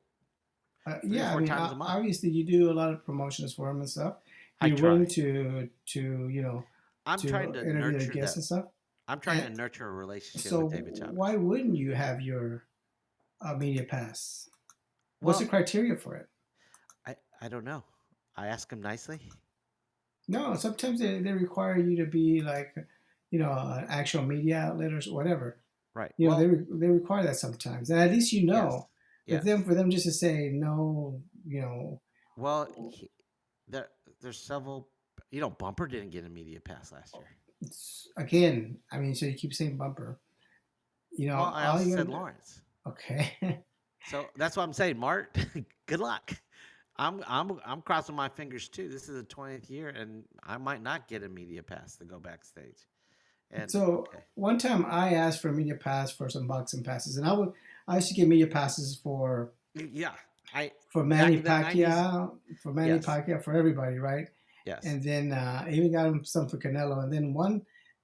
three or yeah, I four mean, times a month. obviously you do a lot of promotions for him and stuff. I You're willing try. to I'm trying to to interview the nurture guests that. and stuff. I'm trying to And nurture a relationship so with David why Chavez. wouldn't you have your media pass? What's the Well, criteria for it? I don't know. I ask him nicely. No, sometimes they require you to be like, an actual media outlet or whatever. Right. They require that sometimes, and at least you Yes. know. But then Yes. for them just to say no, Well, there there's several. Bumper didn't get a media pass last year. again, I mean, so you keep saying bumper. Well, I All also you said gotta do. Lawrence. Okay. So that's what I'm saying, Mart. Good luck. I'm crossing my fingers too. This is the 20th year, and I might not get a media pass to go backstage. And So okay, one time I asked for a media pass for some boxing passes, and I used to get media passes yeah, I for back Manny in the '90s. Pacquiao, Yes, for everybody, right? yes. And then I even got him some for Canelo. And then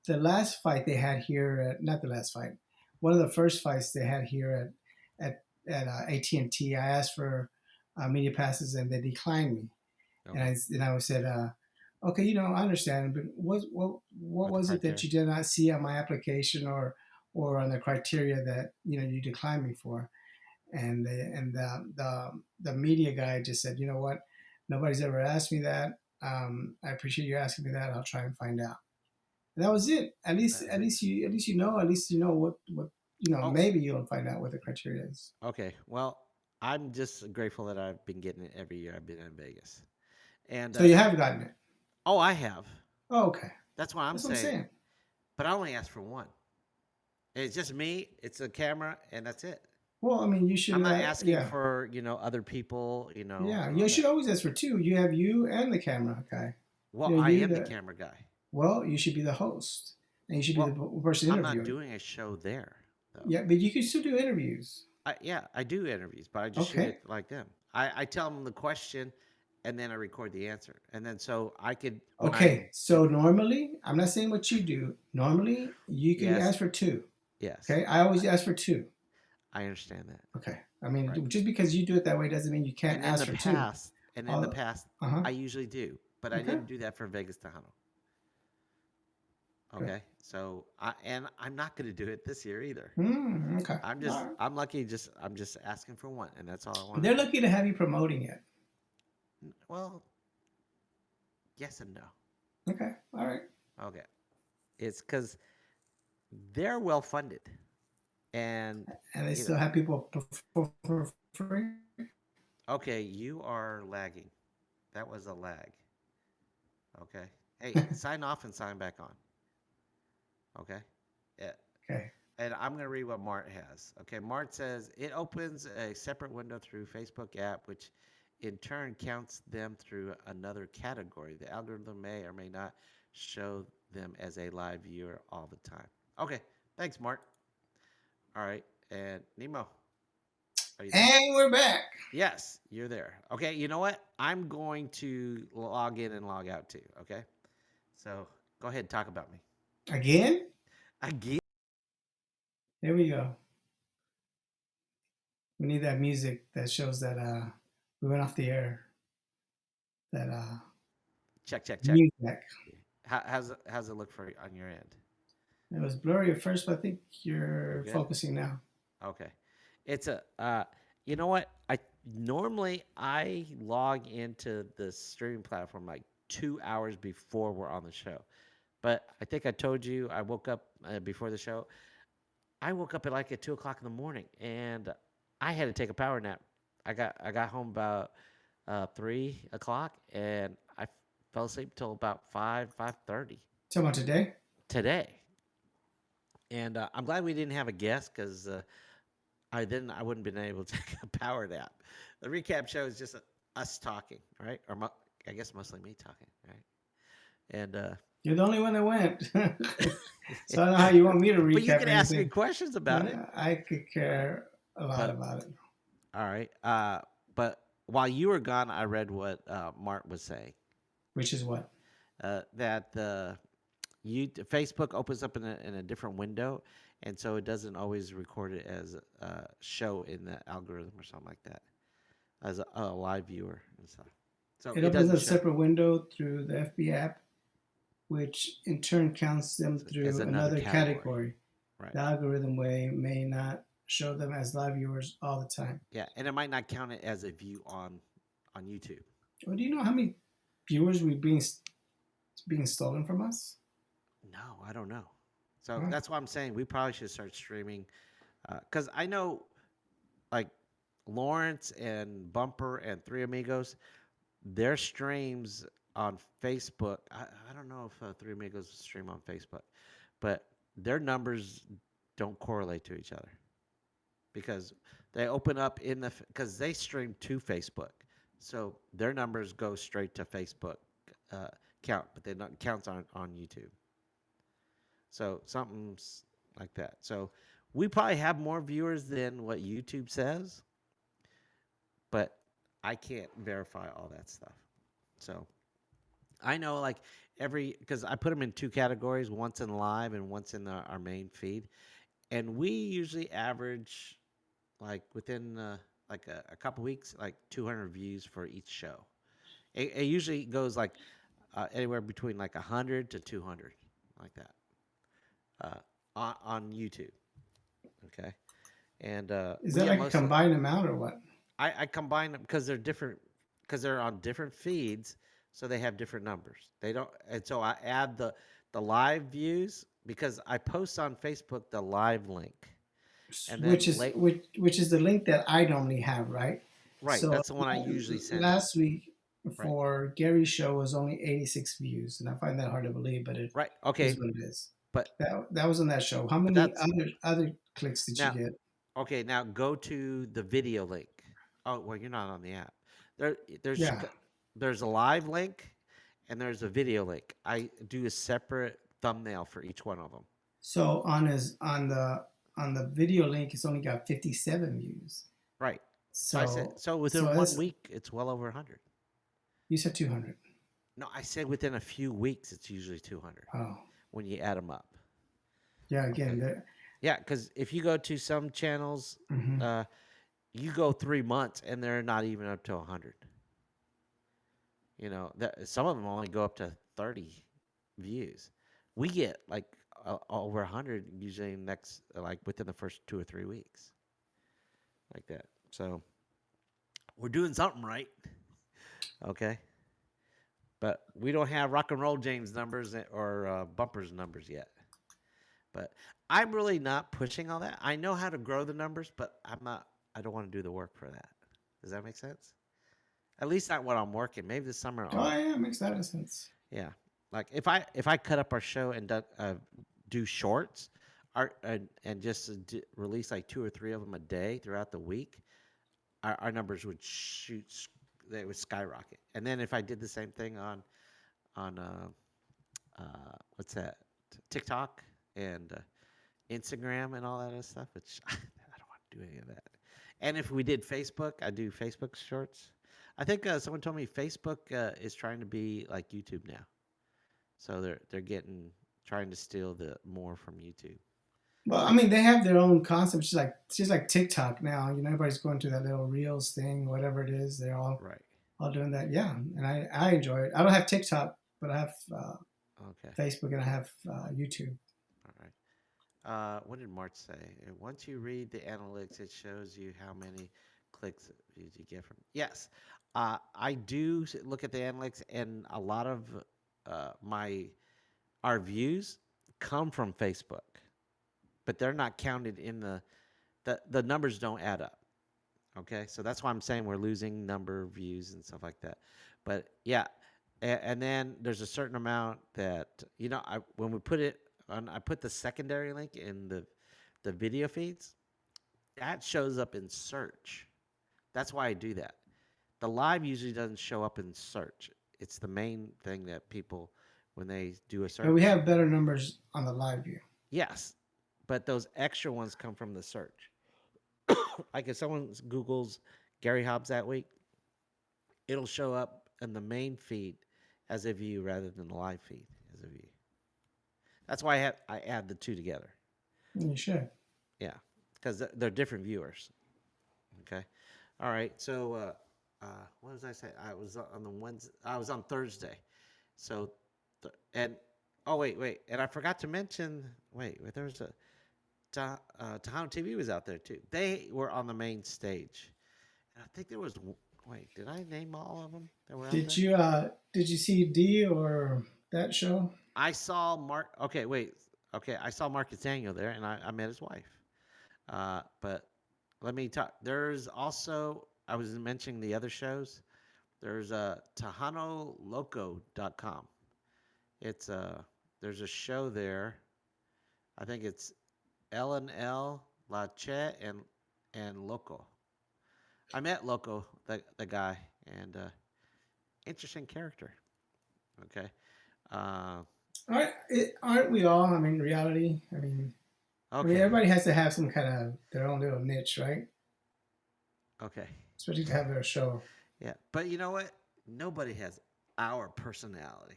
the last fight they had here, not the last fight, one of the first fights they had here at AT&T. I asked for media passes, and they declined me. Okay, And I said, okay, I understand, but what what the was it that criteria? you did not see on my application or on the criteria that you declined me for? And the media guy just said, you know what, nobody's ever asked me that. I appreciate you asking me that. I'll try and find out. And that was it. At least That's at it. least you at least you know at least you know what Oh, maybe you'll find out what the criteria is. okay. Well, I'm just grateful that I've been getting it every year I've been in Vegas. And So you have gotten it. oh, I have. Oh, okay. That's what I'm That's what I'm saying. saying. But I only asked for one. It's just me. It's a camera, and that's it. Well, I mean, you should I'm not have. asking Yeah, for other people. yeah. You On should that. always ask for two. You have you and the camera guy. Well, You know, I you am the the camera guy. well, you should be the host, and you should be the Well, person I'm not interviewing. doing a show there though. Yeah, but you can still do interviews. Yeah, I do interviews, but I just shoot Okay. it like them. I tell them the question, and then I record the answer, and then so I could when I Okay, so normally, I'm not saying what you do. Normally, you can yes ask for two. yes Okay, I always ask for two. I understand that Okay, I mean, right. just because you do it that way doesn't mean you can't And in ask the for two. past, and in the All, past, uh huh. I usually do, but I Okay, didn't do that for Vegas Tejano. good. Okay, so I'm not going to do it this year either. Okay, all right. I'm lucky. I'm just asking for one, and that's all I want They're to do. lucky to have you promoting it. Well, yes and no. Okay, all right. Okay, it's because they're well funded, and And they you know. still have people perform for free. Okay, you are lagging. That was a lag. Okay. Hey, sign off and sign back on. Okay. Yeah. Okay. And I'm going to read what Mart has. Okay. Mart says it opens a separate window through Facebook app, which in turn counts them through another category. The algorithm may or may not show them as a live viewer all the time. Okay. Thanks, Mart. All right. And Nemo, are you there? And we're back Yes, you're there. Okay. You know what? I'm going to log in and log out too. Okay. So go ahead and talk about me. again. Again? There we go. We need that music that shows that we went off the air. That Check, check, check. music. How's it look for you on your end? It was blurry at first, but I think We're you're good. focusing now. Okay. It's a you know what? I log into the streaming platform like 2 hours before we're on the show. But I think I told you I woke up before the show. I woke up at like at 2 o'clock in the morning, and I had to take a power nap. I got home about 3 o'clock, and I fell asleep till about 5:30 Talking about today. today. And I'm glad we didn't have a guest because I wouldn't been able to take a power nap. The recap show is just us talking, right? I guess mostly me talking, right? And You're the only one that went. So I don't know how you want me to but you recap can ask me anything. questions about it. I could care a lot But about it, all right. But while you were gone, I read what Mart was saying. which is what. That the you Facebook opens up in a different window, and so it doesn't always record it as a show in the algorithm or something like that as a live viewer and stuff. So It it opens doesn't a show separate window through the FB app, which in turn counts them as through another another category, category. right? The algorithm way may not show them as live viewers all the time. Yeah, and it might not count it as a view on YouTube. Well, do you know how many viewers we being stolen from us? No, I don't know. So Huh? that's why I'm saying we probably should start streaming because I know like Lawrence and Bumper and Three Amigos, their streams on Facebook. I don't know if Three Amigos stream on Facebook, but their numbers don't correlate to each other because they open up in the because they stream to Facebook, so their numbers go straight to Facebook uh, count, but they don't counts on YouTube. So something's like that. So we probably have more viewers than what YouTube says, but I can't verify all that stuff. So I know like every because I put them in two categories, once in live and once in our main feed, and we usually average like within like a couple weeks, like 200 views for each show. It usually goes like anywhere between like 100 to 200, like that, uh, on YouTube. Okay, and Is we that get like a mostly. combined amount or what? I combine them because they're different, because they're on different feeds, so they have different numbers. They don't, and so I add the live views because I post on Facebook the live link, and then late. Which is the link that I normally have, right? Right, So that's the one I usually send it. last week Right, for Gary's show was only 86 views, and I find that hard to believe, but it right, is okay, what it is. but That was on that show. How but many that's other clicks did you now. get? Okay, now go to the video link. Oh, well, you're not on the app. There, there's Yeah. there's a live link, and there's a video link. I do a separate thumbnail for each one of them. So on the video link, it's only got 57 views. Right. So I said, So so so within one that's week, it's well over 100. you said 200. No, I said within a few weeks, it's usually 200 Oh, when you add them up. yeah. Okay. Again, there. Yeah, because if you go to some channels, Hmm. uh, you go 3 months and they're not even up to 100. Some of them only go up to 30 views. We get like over 100 usually next, like within the first 2 or 3 weeks, like that. So we're doing something right. Okay. But we don't have rock and roll James numbers or bumpers numbers yet. But I'm really not pushing all that. I know how to grow the numbers, but I'm not. I don't want to do the work for that. Does that make sense? At least not when I'm working. Maybe this summer Oh I'll yeah, makes a lot try. of sense. Yeah, like if I cut up our show and do shorts, and just release like two or three of them a day throughout the week, our numbers would shoot. They would skyrocket. And then if I did the same thing on what's that, TikTok and Instagram and all that other stuff, which I don't want to do any of that. And if we did Facebook, I do Facebook shorts. I think someone told me Facebook is trying to be like YouTube now, so they're getting trying to steal the more from YouTube. Well, I Like mean, they have their own concepts, just like TikTok now. You know, everybody's going to that little Reels thing, whatever it is. They're right, all doing that. Yeah, and I enjoy it. I don't have TikTok, but I have okay, Facebook and I have YouTube. all right. What did March say? Once you read the analytics, it shows you how many clicks did you get from. Yes, I do look at the analytics, and a lot of my our views come from Facebook, but they're not counted in the numbers don't add up. Okay, so that's why I'm saying we're losing number of views and stuff like that. But yeah, and then there's a certain amount that when we put it on, I put the secondary link in the video feeds. That shows up in search. That's why I do that. The live usually doesn't show up in search. It's the main thing that people, when they do a But we search. have better numbers on the live view. Yes, but those extra ones come from the search. Like if someone Googles Gary Hobbs that week, it'll show up in the main feed as a view rather than the live feed as a view. That's why I add the two together. You should. Yeah, because they're different viewers. Okay, all right. So what was I saying? I was on the Wednesday. I was on Thursday. So and oh wait, and I forgot to mention. Wait, there was a Tejano TV was out there too. They were on the main stage. And I think there was. Wait, did I name all of them that were out there? Did you see D or that show? I saw Mark. Okay, wait. Okay, I saw Marcus Daniel there, and I met his wife. But let me talk. There's also I was mentioning the other shows. There's TejanoLoco.com. It's there's a show there. I think it's L and L La Che and Loco. I met Loco, the guy, and interesting character. Okay. Uh, Aren't we all? I mean, reality. Okay, Everybody has to have some kind of their own little niche, right? okay, Especially to have their show. yeah. But you know what? Nobody has our personality.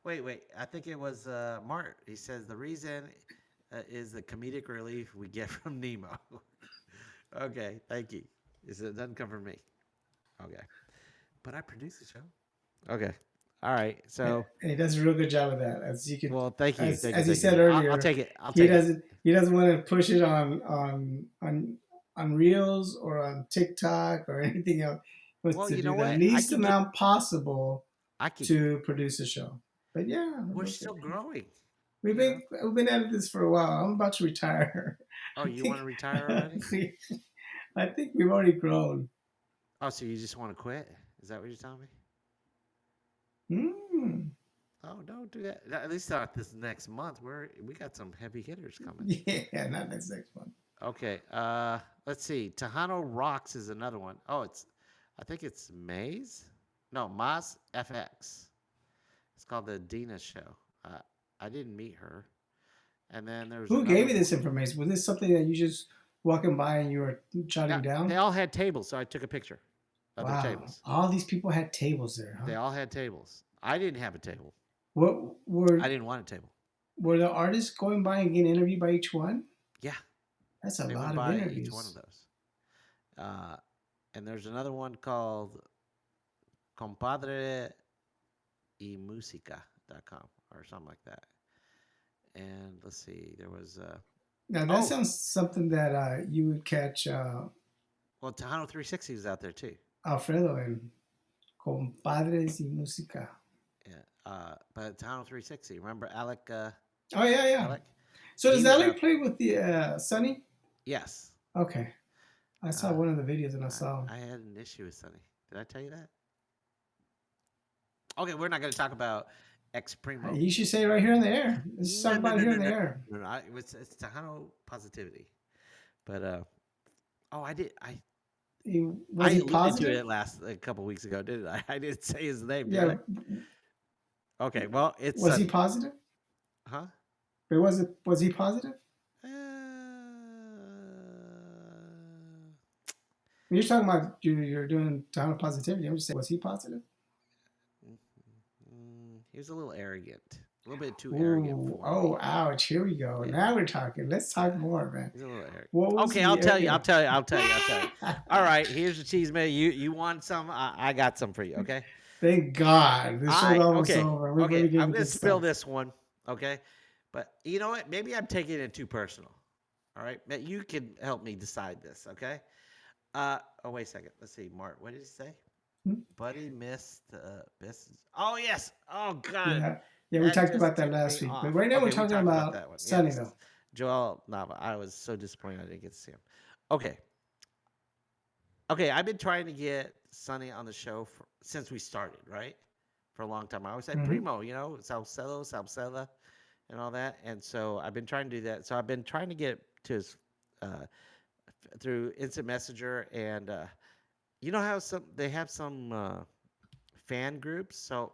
Wait. I think it was Mart. He says the reason is the comedic relief we get from Nemo. Okay, thank you. It doesn't come from me. Okay, but I produce the show. Okay, all right. So, And he does a real good job of that. As you could, well, thank you, thank you, as he thank said you. I'll earlier, take it. I'll take it. he doesn't want to push it on Reels or on TikTok or anything else. He wants Well, to you know do the what? I least can get. amount possible I can. to produce a show. But yeah, We're look at still growing. we've You know. been at this for a while. I'm about to retire. Oh, I you want think to retire already? I think we've already grown. Oh, so you just want to quit? Is that what you're telling me? Mm. Oh, don't do that. At least not this next month. We got some heavy hitters coming. Yeah, not next one. Okay. Let's see. Tejano Rocks is another one. Oh, I think it's Maze. No, Maz FX. It's called the Dina Show. Uh, I didn't meet her. And then there's Who gave another you this one. information? Was this something that you just walking by and you were Yeah, jotting they down? all had tables, so I took a picture of their Wow, tables. all these people had tables there, huh? They all had tables. I didn't have a table. What I didn't want a table. were the artists going by and getting interviewed by each one? Yeah, That's a they went lot of by each one of interviews. those. Uh, and there's another one called Compadre y Musica.com or something like that. And let's see, there was Now that oh, sounds something that you would catch well, Tejano 360 was out there too. Alfredo in Compadres y Música. Yeah, but Tejano 360. Remember Alec? Oh yeah, yeah. Alec, So he does was Alec out. play with the Sunny? Yes. Okay, I saw Uh, one of the videos and I I, saw. I had an issue with Sonny. Did I tell you that? Okay, we're not going to talk about Ex Primo. You should say it right here in the air. Let's talk No, no, about it no, here no, in the no, air. no, no. It's Tejano positivity. But oh, I did. Was I he alluded to positive? it last a couple weeks ago, didn't I? I didn't say his name, did I? Yeah. Okay, well, it's Was he Sunny, positive? huh? But was he positive? When you're talking about you're doing down positivity, I'm just saying, was he positive? He was a little arrogant, a little bit too arrogant Ooh, for me. oh, ouch! Here we go. Yeah, Now we're talking. Let's yeah. talk more, man. He's a little arrogant. What was Okay, I'll he tell you. I'll arrogant? tell you. I'll tell you. I'll tell you. All right, here's the cheese man. You want some? I got some for you. Okay. Thank God, the show's almost Okay. over. We're going Okay. to get I'm the gonna good spill stuff. this one. Okay. But you know what? Maybe I'm taking it too personal. All right. But you can help me decide this. Okay. Oh wait a second. Let's see. Mark, what did he say? Hmm? Buddy missed business. Oh yes. Oh God. Yeah, yeah. We That talked just about that ticked last me week, but off. right now we're Okay, we talking talked about about that one. Sunny Yes. though. Joel Nava. I was so disappointed I didn't get to see him. Okay. Okay, I've been trying to get Sonny on the show since we started, right? For a long time. I always said Mm-hmm. Primo, Salcedo, Salceda, and all that. And so I've been trying to do that. So I've been trying to get to his through Instant Messenger, and you know how some they have some fan groups. So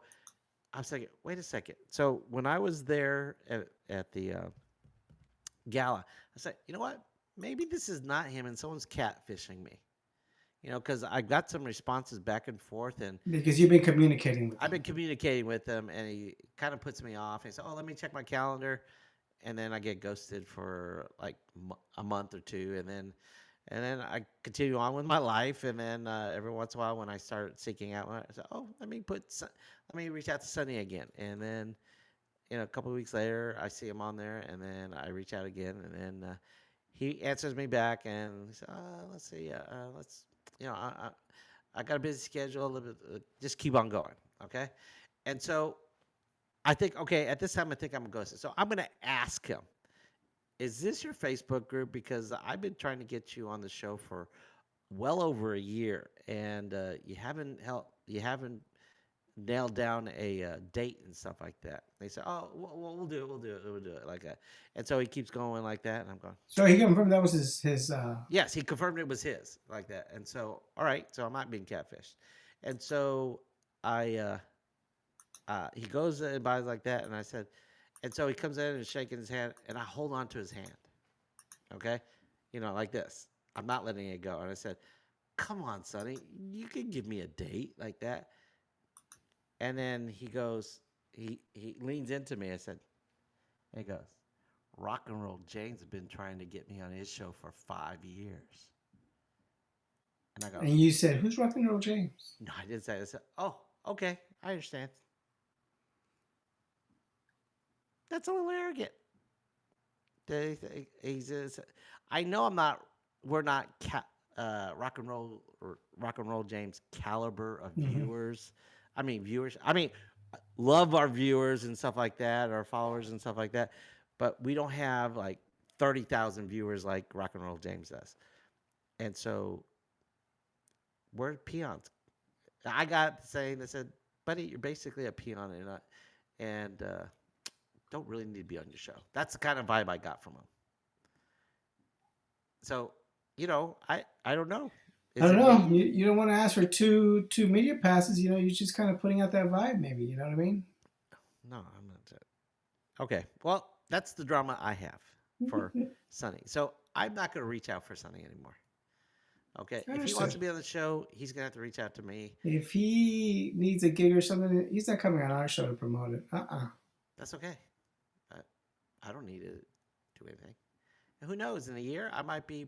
I was like, wait a second. So when I was there at the gala, I said, you know what? Maybe this is not him, and someone's catfishing me. Because I got some responses back and forth, and Because you've been communicating with I've them. been communicating with him, and he kind of puts me off. He said, "Oh, let me check my calendar," and then I get ghosted for like a month or two, and then I continue on with my life, and then every once in a while, when I start seeking out, I say, "Oh, let me reach out to Sunny again," and then a couple of weeks later, I see him on there, and then I reach out again, and then he answers me back, and he said, "Let's see, let's." You know, I got a busy schedule. A little bit, just keep on going, okay? And so I think, okay, at this time, I think I'm gonna go. So I'm gonna ask him, is this your Facebook group? Because I've been trying to get you on the show for well over a year, and you haven't nailed down a date and stuff like that. They say, oh, we'll do it, we'll do it like that. And so he keeps going like that, and I'm going, So he confirmed that was his. yes, he confirmed it was his like that. And so, all right, so I'm not being catfished. And so I he goes and buys like that, and I said, and so he comes in and shaking his hand, and I hold on to his hand, okay, like this. I'm not letting it go. And I said, "Come on, Sonny, you can give me a date like that." And then he leans into me. I said, he goes, "Rock and Roll James has been trying to get me on his show for 5 years." And I go, And you said, "Who's Rock and Roll James?" "No, I didn't say that." I said, "Oh, okay, I understand." That's a little arrogant. He's just, I know I'm not. We're not rock and roll James caliber of Mm-hmm. viewers. I mean viewers. I mean love our viewers and stuff like that, our followers and stuff like that. But we don't have like 30,000 viewers like Rock and Roll James does. And so we're peons. I got saying that said, buddy, you're basically a peon and don't really need to be on your show. That's the kind of vibe I got from him. So, I don't know. I Is don't it know. me? You don't want to ask for two media passes. You're just kind of putting out that vibe, maybe. You know what I mean? No, I'm not. Okay. Well, that's the drama I have for Sonny. So I'm not going to reach out for Sonny anymore. Okay. If he wants Understood. to be on the show, he's going to have to reach out to me. If he needs a gig or something, he's not coming on our show to promote it. That's okay. I, I don't need to do anything. And who knows? In a year, I might be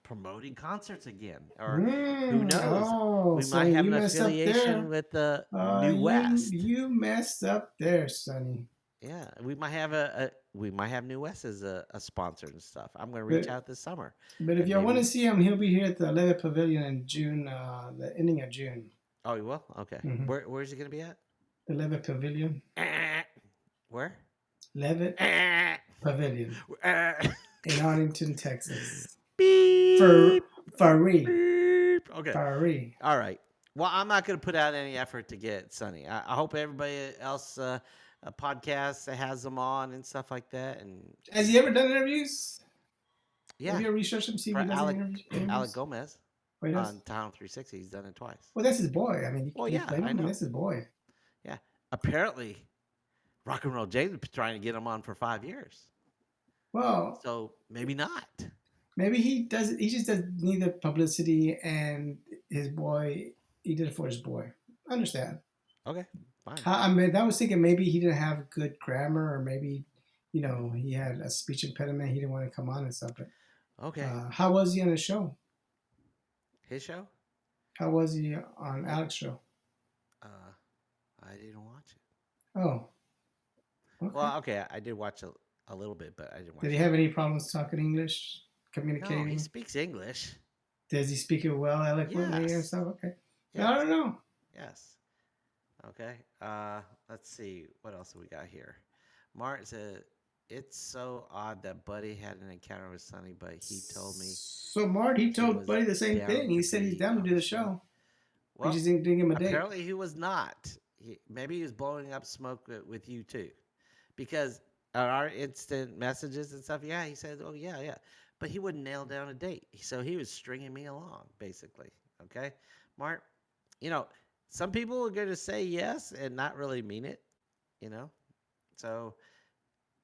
promoting concerts again, or who knows? Oh, We might Sonny, have you an messed up affiliation there. with the New You West. you messed up there, Sonny. Yeah, we might have we might have New West as a sponsor and stuff. I'm going to reach But out this summer, but if and y'all want to maybe. see him, he'll be here at the Levitt Pavilion in June, the ending of June. Oh, you will? Okay. Mm-hmm. Where's he going to be at? The Levitt Pavilion. Where? Levitt Pavilion in Arlington, Texas. For Beep. Furry. Beep. Okay. Furry. All right. Well, I'm not going to put out any effort to get Sunny. I hope everybody else podcasts has them on and stuff like that. And Has he ever done interviews? Have yeah, you ever researched him, see if for he does any Alec interviews? Gomez Oh, he does? on Town 360, he's done it twice. Well, that's his boy. I mean, you Well, can't yeah, blame I him. know. That's his boy. Yeah. Apparently, Rock and Roll James is trying to get him on for 5 years. Well, So maybe not. maybe he does. He just doesn't need the publicity, and his boy. He did it for his boy. I understand. Okay, fine. I mean, I was thinking maybe he didn't have good grammar, or maybe, he had a speech impediment. He didn't want to come on and stuff. But Okay. how was he on the show? His show? How was he on Alex's show? Uh, I didn't watch it. Oh, okay. Well, okay, I did watch a little bit, but I didn't Did watch he the have whole any thing. problems talking English, No, he communicating? speaks English. Does he speak it well, eloquently, and Yes. stuff? Okay. I Yes. don't know. Yes. Okay. Let's see. What else do we got here? Martin said, it's so odd that Buddy had an encounter with Sonny, but he told me So Mart, he he told was Buddy the same down thing. He to said he's be down to on do the the show. show. He Well, just didn't give him a date. apparently he was not. Maybe he was blowing up smoke with you too. Because on our instant messages and stuff, yeah, he said, "Oh yeah, yeah," but he wouldn't nail down a date. So he was stringing me along, basically. Okay, Mark. You know, some people are going to say yes and not really mean it. You know, so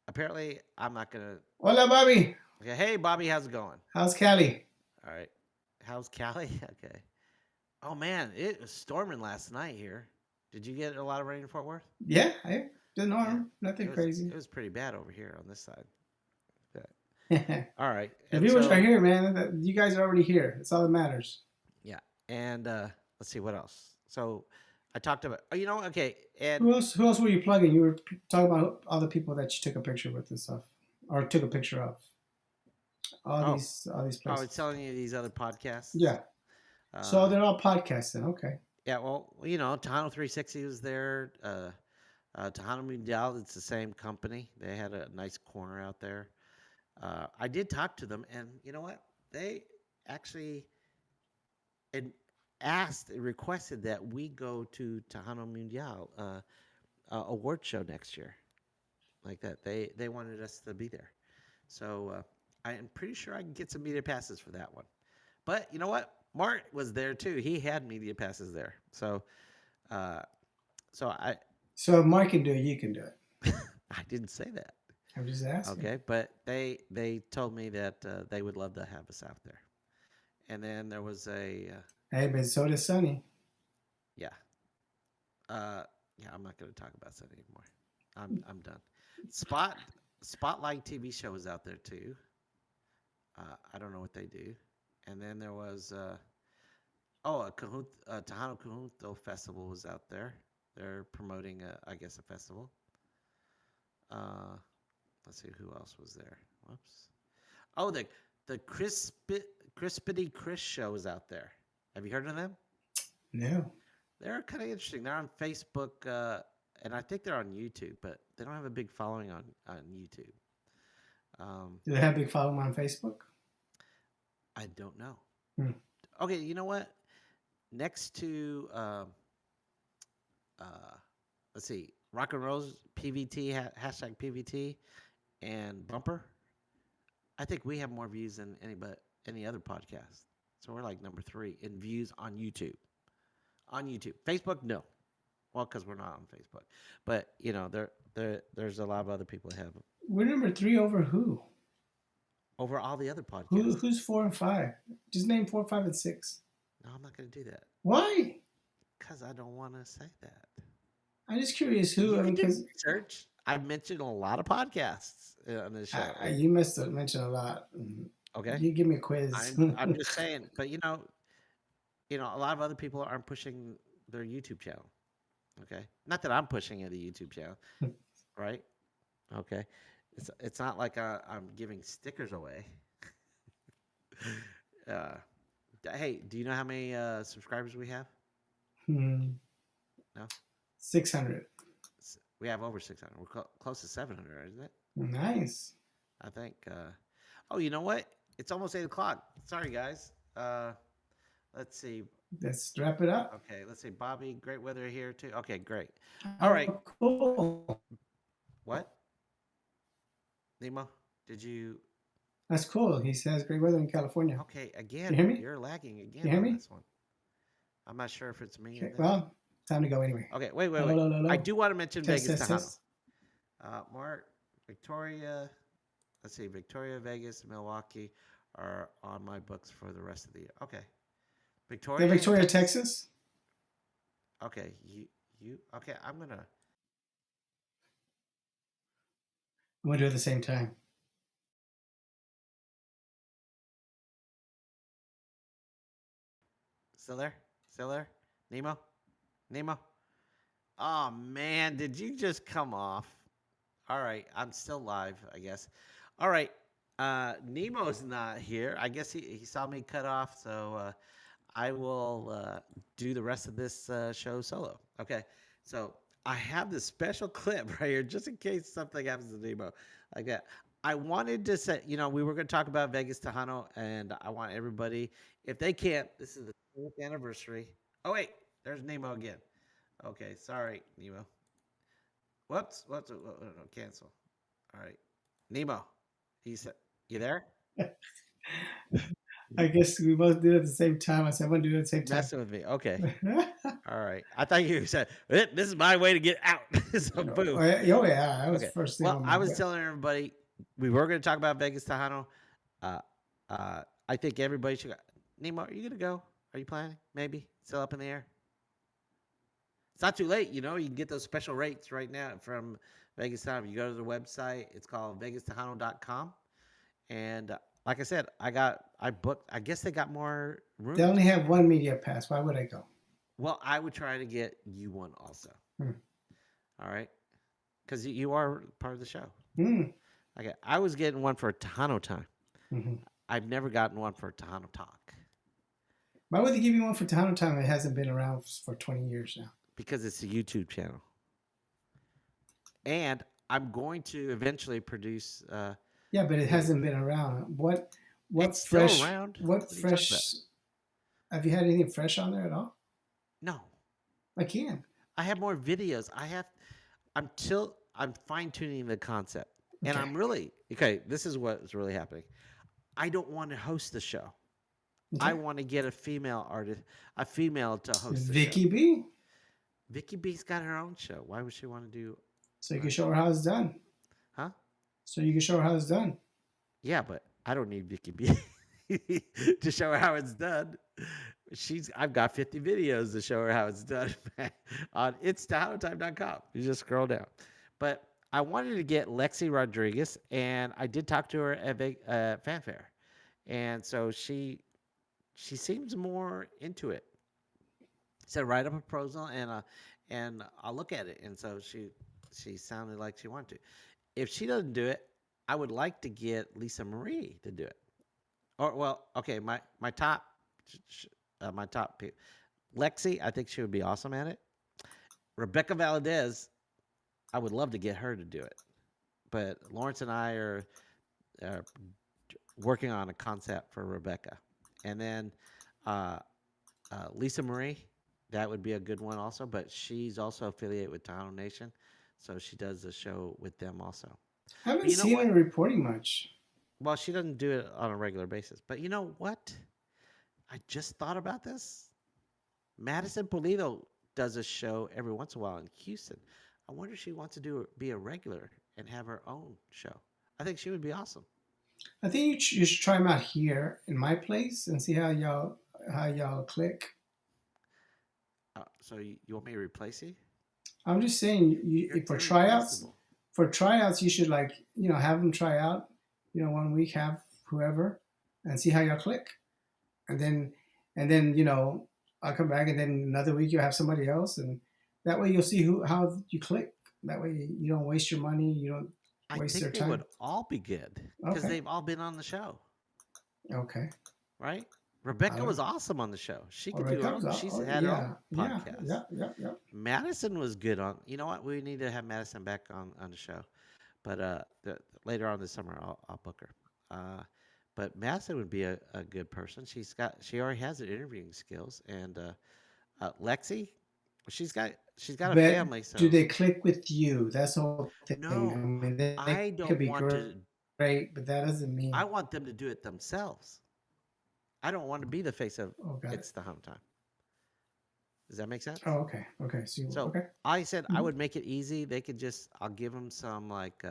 apparently I'm not going to. Hola, Bobby. Okay, hey Bobby, how's it going? How's Cali? All right, how's Cali? Okay. Oh man, it was storming last night here. Did you get a lot of rain in Fort Worth? Yeah, hey, the Yeah, norm. Nothing it crazy. was pretty bad over here on this side. But, The all right, and viewers are so here, man. You guys are already here. That's all that matters. yeah, and let's see what else. So I talked about. Oh, okay, and Who else were you plugging? You were talking about all the people that you took a picture with and stuff, or took a picture of. All oh, these all these oh, I was places. telling you these other podcasts. Yeah. So Uh, they're all podcasting. Okay. yeah, well, Tejano 360 was there. Tejano Mundial, it's the same company. They had a nice corner out there. I did talk to them, and you know what? They actually and asked, requested that we go to Tejano Mundial award show next year, like that. They wanted us to be there, so I am pretty sure I can get some media passes for that one. But you know what? Mart was there too. He had media passes there, so uh, so So if Mark can do it, you can do it. I didn't say that. I'm just asking. Okay, but they told me that they would love to have us out there. And then there was a Hey, but so does Sonny. yeah, uh, yeah. I'm not going to talk about that anymore. I'm done. Spot Spotlight TV show was out there too. I don't know what they do. And then there was Tejano Conjunto Festival was out there. They're promoting I guess a festival. Uh, let's see who else was there. Whoops. Oh, the Crispity Chris show is out there. Have you heard of them? No. They're kind of interesting. They're on Facebook, and I think they're on YouTube, but they don't have a big following on YouTube. Do they have a big following on Facebook? I don't know. Hmm. Okay, you know what? Next to uh, let's see, Rock and Rolls PVT hashtag PVT and Bumper. I think we have more views than any other podcast. So we're like number 3 in views on YouTube. On YouTube, Facebook, no. Well, because we're not on Facebook, but there's a lot of other people that have We're number 3 over who? over all the other Who? podcasts. Who's 4 and 5? Just name 4, 5, and 6. No, I'm not going to do that Why? because I don't want to say that. I'm just curious who. You I can mean, do because research. I've mentioned a lot of podcasts on this show. you must have mentioned a lot. Okay, You give me a quiz. I'm just saying, but a lot of other people aren't pushing their YouTube channel. Okay, not that I'm pushing the YouTube channel, right? Okay, it's not like I'm giving stickers away. uh, hey, do you know how many subscribers we have? Hmm. No, 600. we have over 600. We're close to 700, isn't it? Nice. I think. Oh, you know what? It's almost 8 o'clock. Sorry, guys. Let's see. Let's wrap it up. Okay, let's see. Bobby, great weather here too. Okay, great. All right. Oh, cool. What? Nemo, did you? That's cool. He says great weather in California. Okay, Can you again, hear me? you're lagging Can again you hear on me? this one. I'm not sure if it's me or Okay. them. Well, time to go anyway. Okay, wait, wait, Hello, wait. hello, hello, I hello. do want to mention Test, Vegas test, Tejano. test. Mark, Victoria, let's see, Victoria, Vegas, and Milwaukee are on my books for the rest of the year. Okay. The Victoria, Victoria, Texas? Texas. Okay, okay, I'm going to, I'm gonna do it at the same time. still there? Still there? Nemo? Nemo? Oh, man, did you just come off? All right, I'm still live, I guess. All right, Nemo's not here. I guess he saw me cut off, so I will do the rest of this show solo. Okay, so I have this special clip right here just in case something happens to Nemo like that. I wanted to say, we were going to talk about Vegas Tejano, and I want everybody, if they can't, this is the 4th anniversary. Oh, wait, there's Nemo again. Okay, sorry, Nemo. Whoops, no, cancel. All right, Nemo, he said, you there? I guess we both do it at the same time. I said I'm gonna do it at the same time. Messing with me. Okay. All right. I thought you said this is my way to get out. So Oh boom. yeah, that was Okay. the first thing Well, on I my. was telling everybody we were going to talk about Vegas Tejano. Uh, I think everybody should. Nemo, are you going to go? Are you planning? Maybe still up in the air. It's not too late. You can get those special rates right now from Vegas Tejano. You go to the website. It's called VegasTejano.com. And like I said, I booked. I guess they got more They rooms. only have one media pass. Why would I go? Well, I would try to get you one also. Hmm. All right, because you are part of the show. Hmm. Okay, I was getting one for Tejano time. Mm-hmm. I've never gotten one for Tejano talk Why would they give you one for Tejano Time? It hasn't been around for 20 years now. because it's a YouTube channel, and I'm going to eventually produce. Yeah, but it hasn't been around. What It's still fresh? around. What What are you talking about? fresh? Have you had anything fresh on there at all? No, I can. I have more videos. I'm fine tuning the concept, and Okay. I'm really okay. This is what is really happening. I don't want to host the show. I Okay. want to get a female artist, a female to host the show. Vicky B. Vicky B's got her own show. Why would she want to do So you can a show show? her how it's done. Huh? So you can show her how it's done. Yeah, but I don't need Vicky B to show her how it's done. I've got 50 videos to show her how it's done on itstahotime.com. You just scroll down. But I wanted to get Lexi Rodriguez, and I did talk to her at Fanfare, and so she seems more into it. Said write up a proposal and I'll look at it. And so she sounded like she wanted to. If she doesn't do it, I would like to get Lisa Marie to do it. Or well, okay, my top Lexi, I think she would be awesome at it. Rebecca Valdez, I would love to get her to do it. But Lawrence and I are working on a concept for Rebecca. And then uh, Lisa Marie, that would be a good one also. But she's also affiliated with Tejano Nation, so she does a show with them also. I But haven't you know seen her what? reporting much. Well, she doesn't do it on a regular basis. But you know what? I just thought about this. Madison Pulido does a show every once in a while in Houston. I wonder if she wants to be a regular and have her own show. I think she would be awesome. I think you should try them out here in my place and see how y'all click. So you want me to replace you? I'm just saying, You're for tryouts, irreplaceable. you should have them try out. 1 week have whoever and see how y'all click, and then I'll come back, and then another week you'll have somebody else, and that way you'll see how you click. That way you don't waste your money, you don't I waste their think they time. would all be good because Okay, they've all been on the show, okay. right? I Rebecca don't. was awesome on the show. She All could right, do her comes own. out. She's Oh, had her yeah, own yeah, podcast. yeah, yeah, yeah. Madison was good on. You know what? We need to have Madison back on the show. But later on this summer, I'll book her. But Madison would be a good person. She already has the interviewing skills, and Lexi, she's got a But family, do so they click with you? That's the whole thing. I no, mean, they I could don't be want great, to. but that doesn't I mean. want them to do it themselves. I don't want to be the face of Oh, got it. it's the home time. Does that make Oh, sense? okay, okay. So So okay. I said I Mhm. would make it easy. They could just I'll give them some like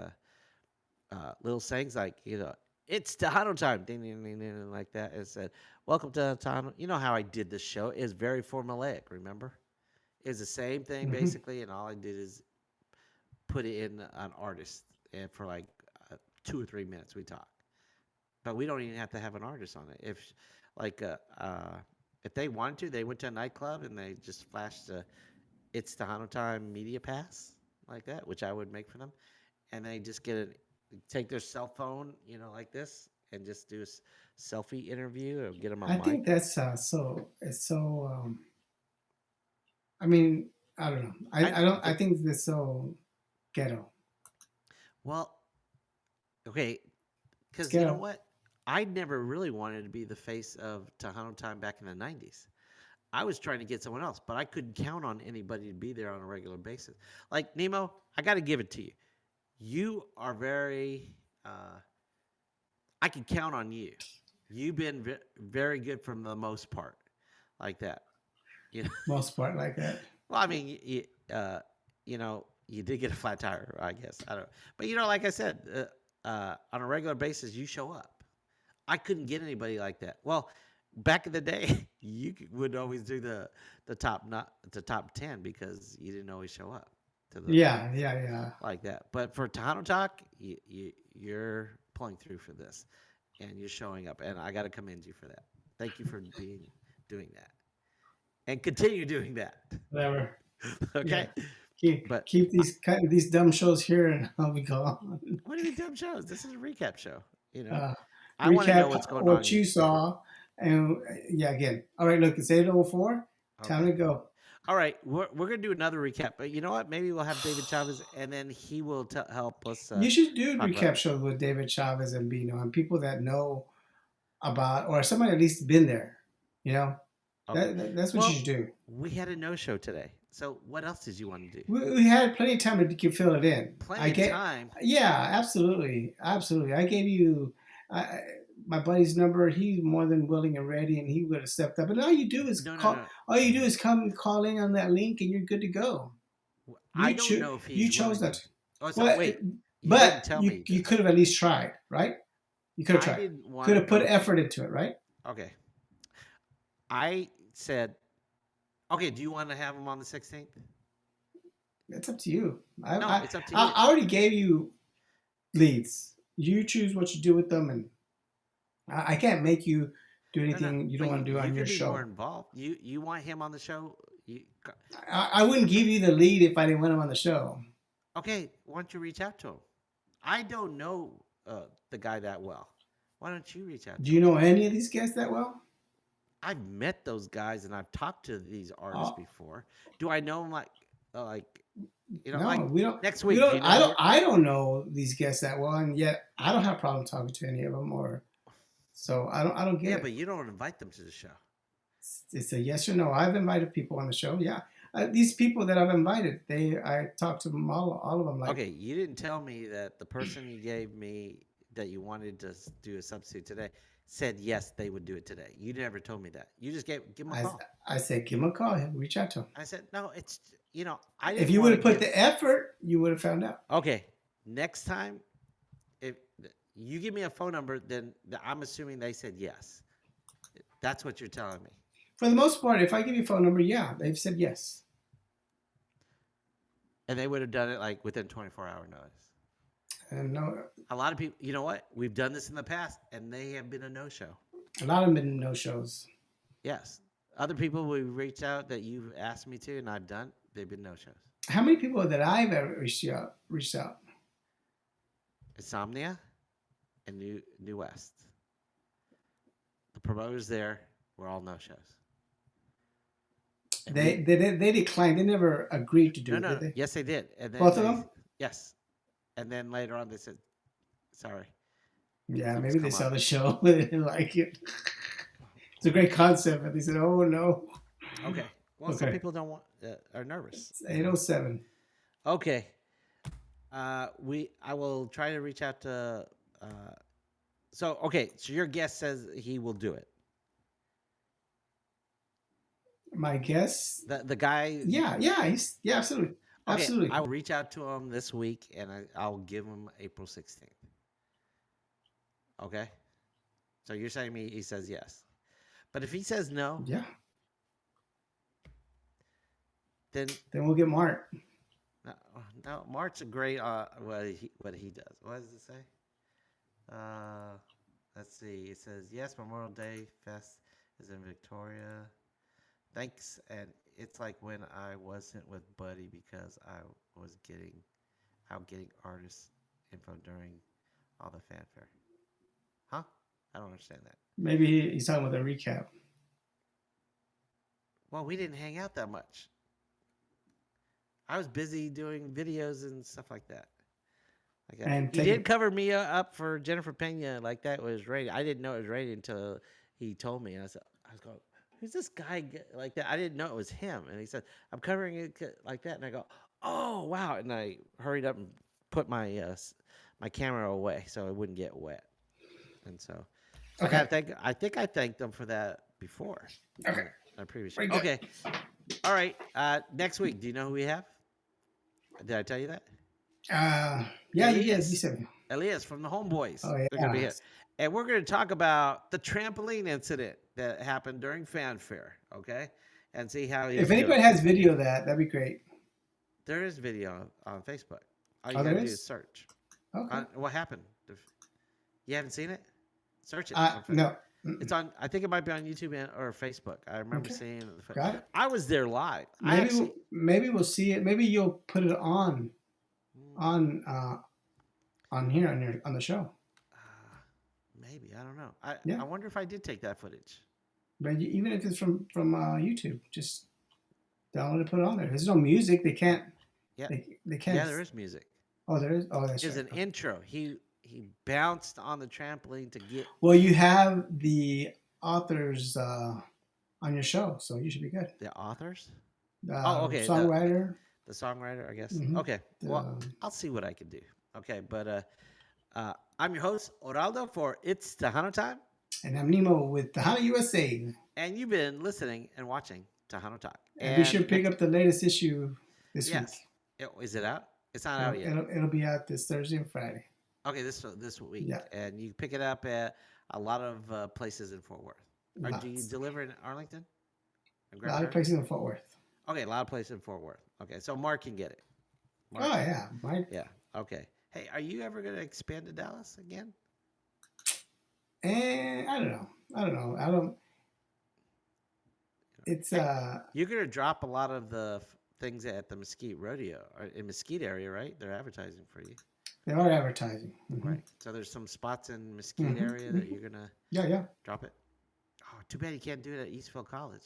little sayings like it's Tejano time, ding, ding, ding, ding, like that. It said welcome to Tejano. You know how I did this show? It's very formulaic. Remember, it's the same thing Mhm. basically, and all I did is put it in an artist, and for like 2 or 3 minutes we talk. But we don't even have to have an artist on it. Like if they wanted to, they went to a nightclub and they just flashed the It's Tejano Time media pass like that, which I would make for them, and they just take their cell phone, like this, and just do a selfie interview or get them a I mic. think that's so. It's so. I mean, I don't know. I I don't. I the think it's so ghetto. well, okay, It's because you know ghetto. what, I never really wanted to be the face of Tejano Time back in the '90s. I was trying to get someone else, but I couldn't count on anybody to be there on a regular basis. Like Nemo, I got to give it to you. You are very. I can count on you. You've been very good from the most part, like that. You know. Most part like that. Well, I mean, you did get a flat tire, I guess. I don't. But like I said, on a regular basis, you show up. I couldn't get anybody like that. Well, back in the day, would always do the top not the top 10 because you didn't always show up to the Yeah, yeah, yeah. like that. But for Tano Talk, you're pulling through for this, and you're showing up, and I got to commend you for that. Thank you for doing that, and continue doing that. Whatever. Yeah. Okay, Keep but keep these dumb shows here, and I'll be gone. what are you dumb shows? This is a recap show. You know, Uh, I want to know recap what's going on what in. you saw, and yeah, again. All right, look, it's 8:04. Time Okay. to go. All right, we're gonna do another recap, but you know what? Maybe we'll have David Chavez, and then he will help us You should do talk about. recap shows with David Chavez and Bino and people that know about, or somebody at least been there. You know, Okay. that's what you Well, should do. we had a no show today, so what else did you want to do? We had plenty of time to fill it in. I Plenty of get, time. yeah, absolutely, absolutely. I gave you. my buddy's number. He's more than willing and ready, and he would have stepped up. And all you do is No, no, call. no. All you do is come call in on that link, and you're good to go. I don't know if You he's chose willing to. that. Oh, so Well, wait. You but didn't tell me you this. could have at least tried, right? You could have I tried. didn't want Could to have put go. effort into it, right? Okay. I said, okay, do you want to have him on the 16th? It's up to you. No, it's up to you. I already gave you leads. You choose what you do with them, and I can't make you do No, no, anything you don't but want to do you on your could be more show. involved. You want him on the show? I wouldn't give you the lead if I didn't want him on the show. Okay, why don't you reach out to him? I don't know the guy that well. Why don't you reach out Do to you him? know any of these guests that well? I've met those guys and I've talked to these artists Uh, before. Do I know them like like no, we don't. next We week? Do don't. you know who? I don't know these guests that well, and yet I don't have a problem talking to any of them. Or so I don't get Yeah, it. but you don't invite them to the show. It's a yes or no. I've invited people on the show. Yeah, these people that I've invited, I talked to them all of them. Like Okay, you didn't tell me that the person you gave me that you wanted to do a substitute today said yes, they would do it today. You never told me that. You just give them a I, call. I said, give them a call. Reach out to them. I said no. It's I If didn't you would want to have put give. the effort, you would have found out. Okay, next time if you give me a phone number, then I'm assuming they said yes. That's what you're telling me. For the most part, if I give you a phone number, yeah, they've said yes. And they would have done it like within 24-hour notice. And no, A lot of people, you know what? We've done this in the past, and they have been a no-show. a lot of them been no shows. Yes. Other people we reached out that you've asked me to, and I've done, they've been no-shows. How many people that I've ever reached out? Insomnia and New West. The promoters there were all no-shows. They declined. They never agreed to do No, it, no, did no. they? Yes, they did. And then Both of them? yes. And then later on, they said, sorry. Yeah, Things maybe they come saw up. the show. They didn't like it. It's a great concept, but they said, "Oh no." Okay. Well, some Okay, people don't want are nervous. it's 8:07. Okay. I will try to reach out to. So your guest says he will do it. My guess, The guy. yeah, absolutely, Okay, absolutely. I will reach out to him this week, and I'll give him April 16th. Okay. So you're saying me he says yes, but if he says no, Yeah, then then we'll get Mark. no, no. Mark's a great what he does. What does it say? Uh, let's see. It says yes. Memorial Day Fest is in Victoria. Thanks, and it's like when I wasn't with Buddy because I was getting artist info during all the fanfare. Huh? I don't understand that. Maybe he's talking about a recap. Well, we didn't hang out that much. I was busy doing videos and stuff like that. Like And he take did it. cover me up for Jennifer Pena like that was rated. I didn't know it was rated until he told me. And I was going, who's this guy like that? I didn't know it was him. And he said, I'm covering it like that. And I go, oh wow! And I hurried up and put my camera away so it wouldn't get wet. And so Okay, I think I thanked them for that before okay, on our previous show. very good. Okay, all right. Next week, do you know who we have? Did I tell you that? Yeah, you did. You Elias. said, Elias from the Homeboys. oh They're going to be yeah. here. And we're going to talk about the trampoline incident that happened during fanfare, okay? And see how he's If doing. anybody has video of that, that'd be great. There is video on Facebook. All you Oh, got there to do is? is search. Okay. What happened? You haven't seen it? Search it. On No. It's on. I think it might be on YouTube or Facebook. I remember Okay. seeing it. Got it. I was there live. I Maybe actually. maybe we'll see it. Maybe you'll put it on here on the show. Maybe I don't know. Yeah. I wonder if I did take that footage. But even if it's from YouTube, just download it, put it on there. There's no music. They can't. Yeah. They can't. Yeah, there is music. Oh, there is. Oh, that's There's right. an intro. He bounced on the trampoline to get. Well, you have the authors on your show, so you should be good. The authors? Okay. Songwriter. The songwriter, I guess. Mhm. Okay. Well, I'll see what I can do. Okay, but I'm your host, Oraldo, for It's Tejano Time. And I'm Nemo with Tejano USA. And you've been listening and watching Tejano Talk. And be sure And to pick next, up the latest issue this week. yes. Is it out? It's not out It'll, yet. it'll, it'll be out this Thursday and Friday. Okay, this week. Yeah, And you pick it up at a lot of places in Fort Worth. Or do you lots. deliver in Arlington and A Grand lot of Prairie? places in Fort Worth. Okay, a lot of places in Fort Worth. Okay, so Mark can get it. Oh, Mark? yeah. Mike. Yeah. Okay. Hey, are you ever going to expand to Dallas again? And I don't know. I don't. It's, Hey, you're going to drop a lot of the things at the Mesquite Rodeo or in Mesquite area, right? They're advertising for you. they are advertising. Right. So there's some spots in Mesquite Hmm area that you're going to Yeah, yeah. drop it. Oh, too bad you can't do it at Eastville College.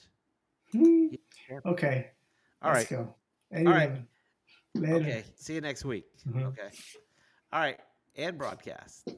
Hmm You- yeah. Okay, All let's right. go. All right. 8-11. Later. Okay. See you next week. Mhm. Okay. All right. And broadcast.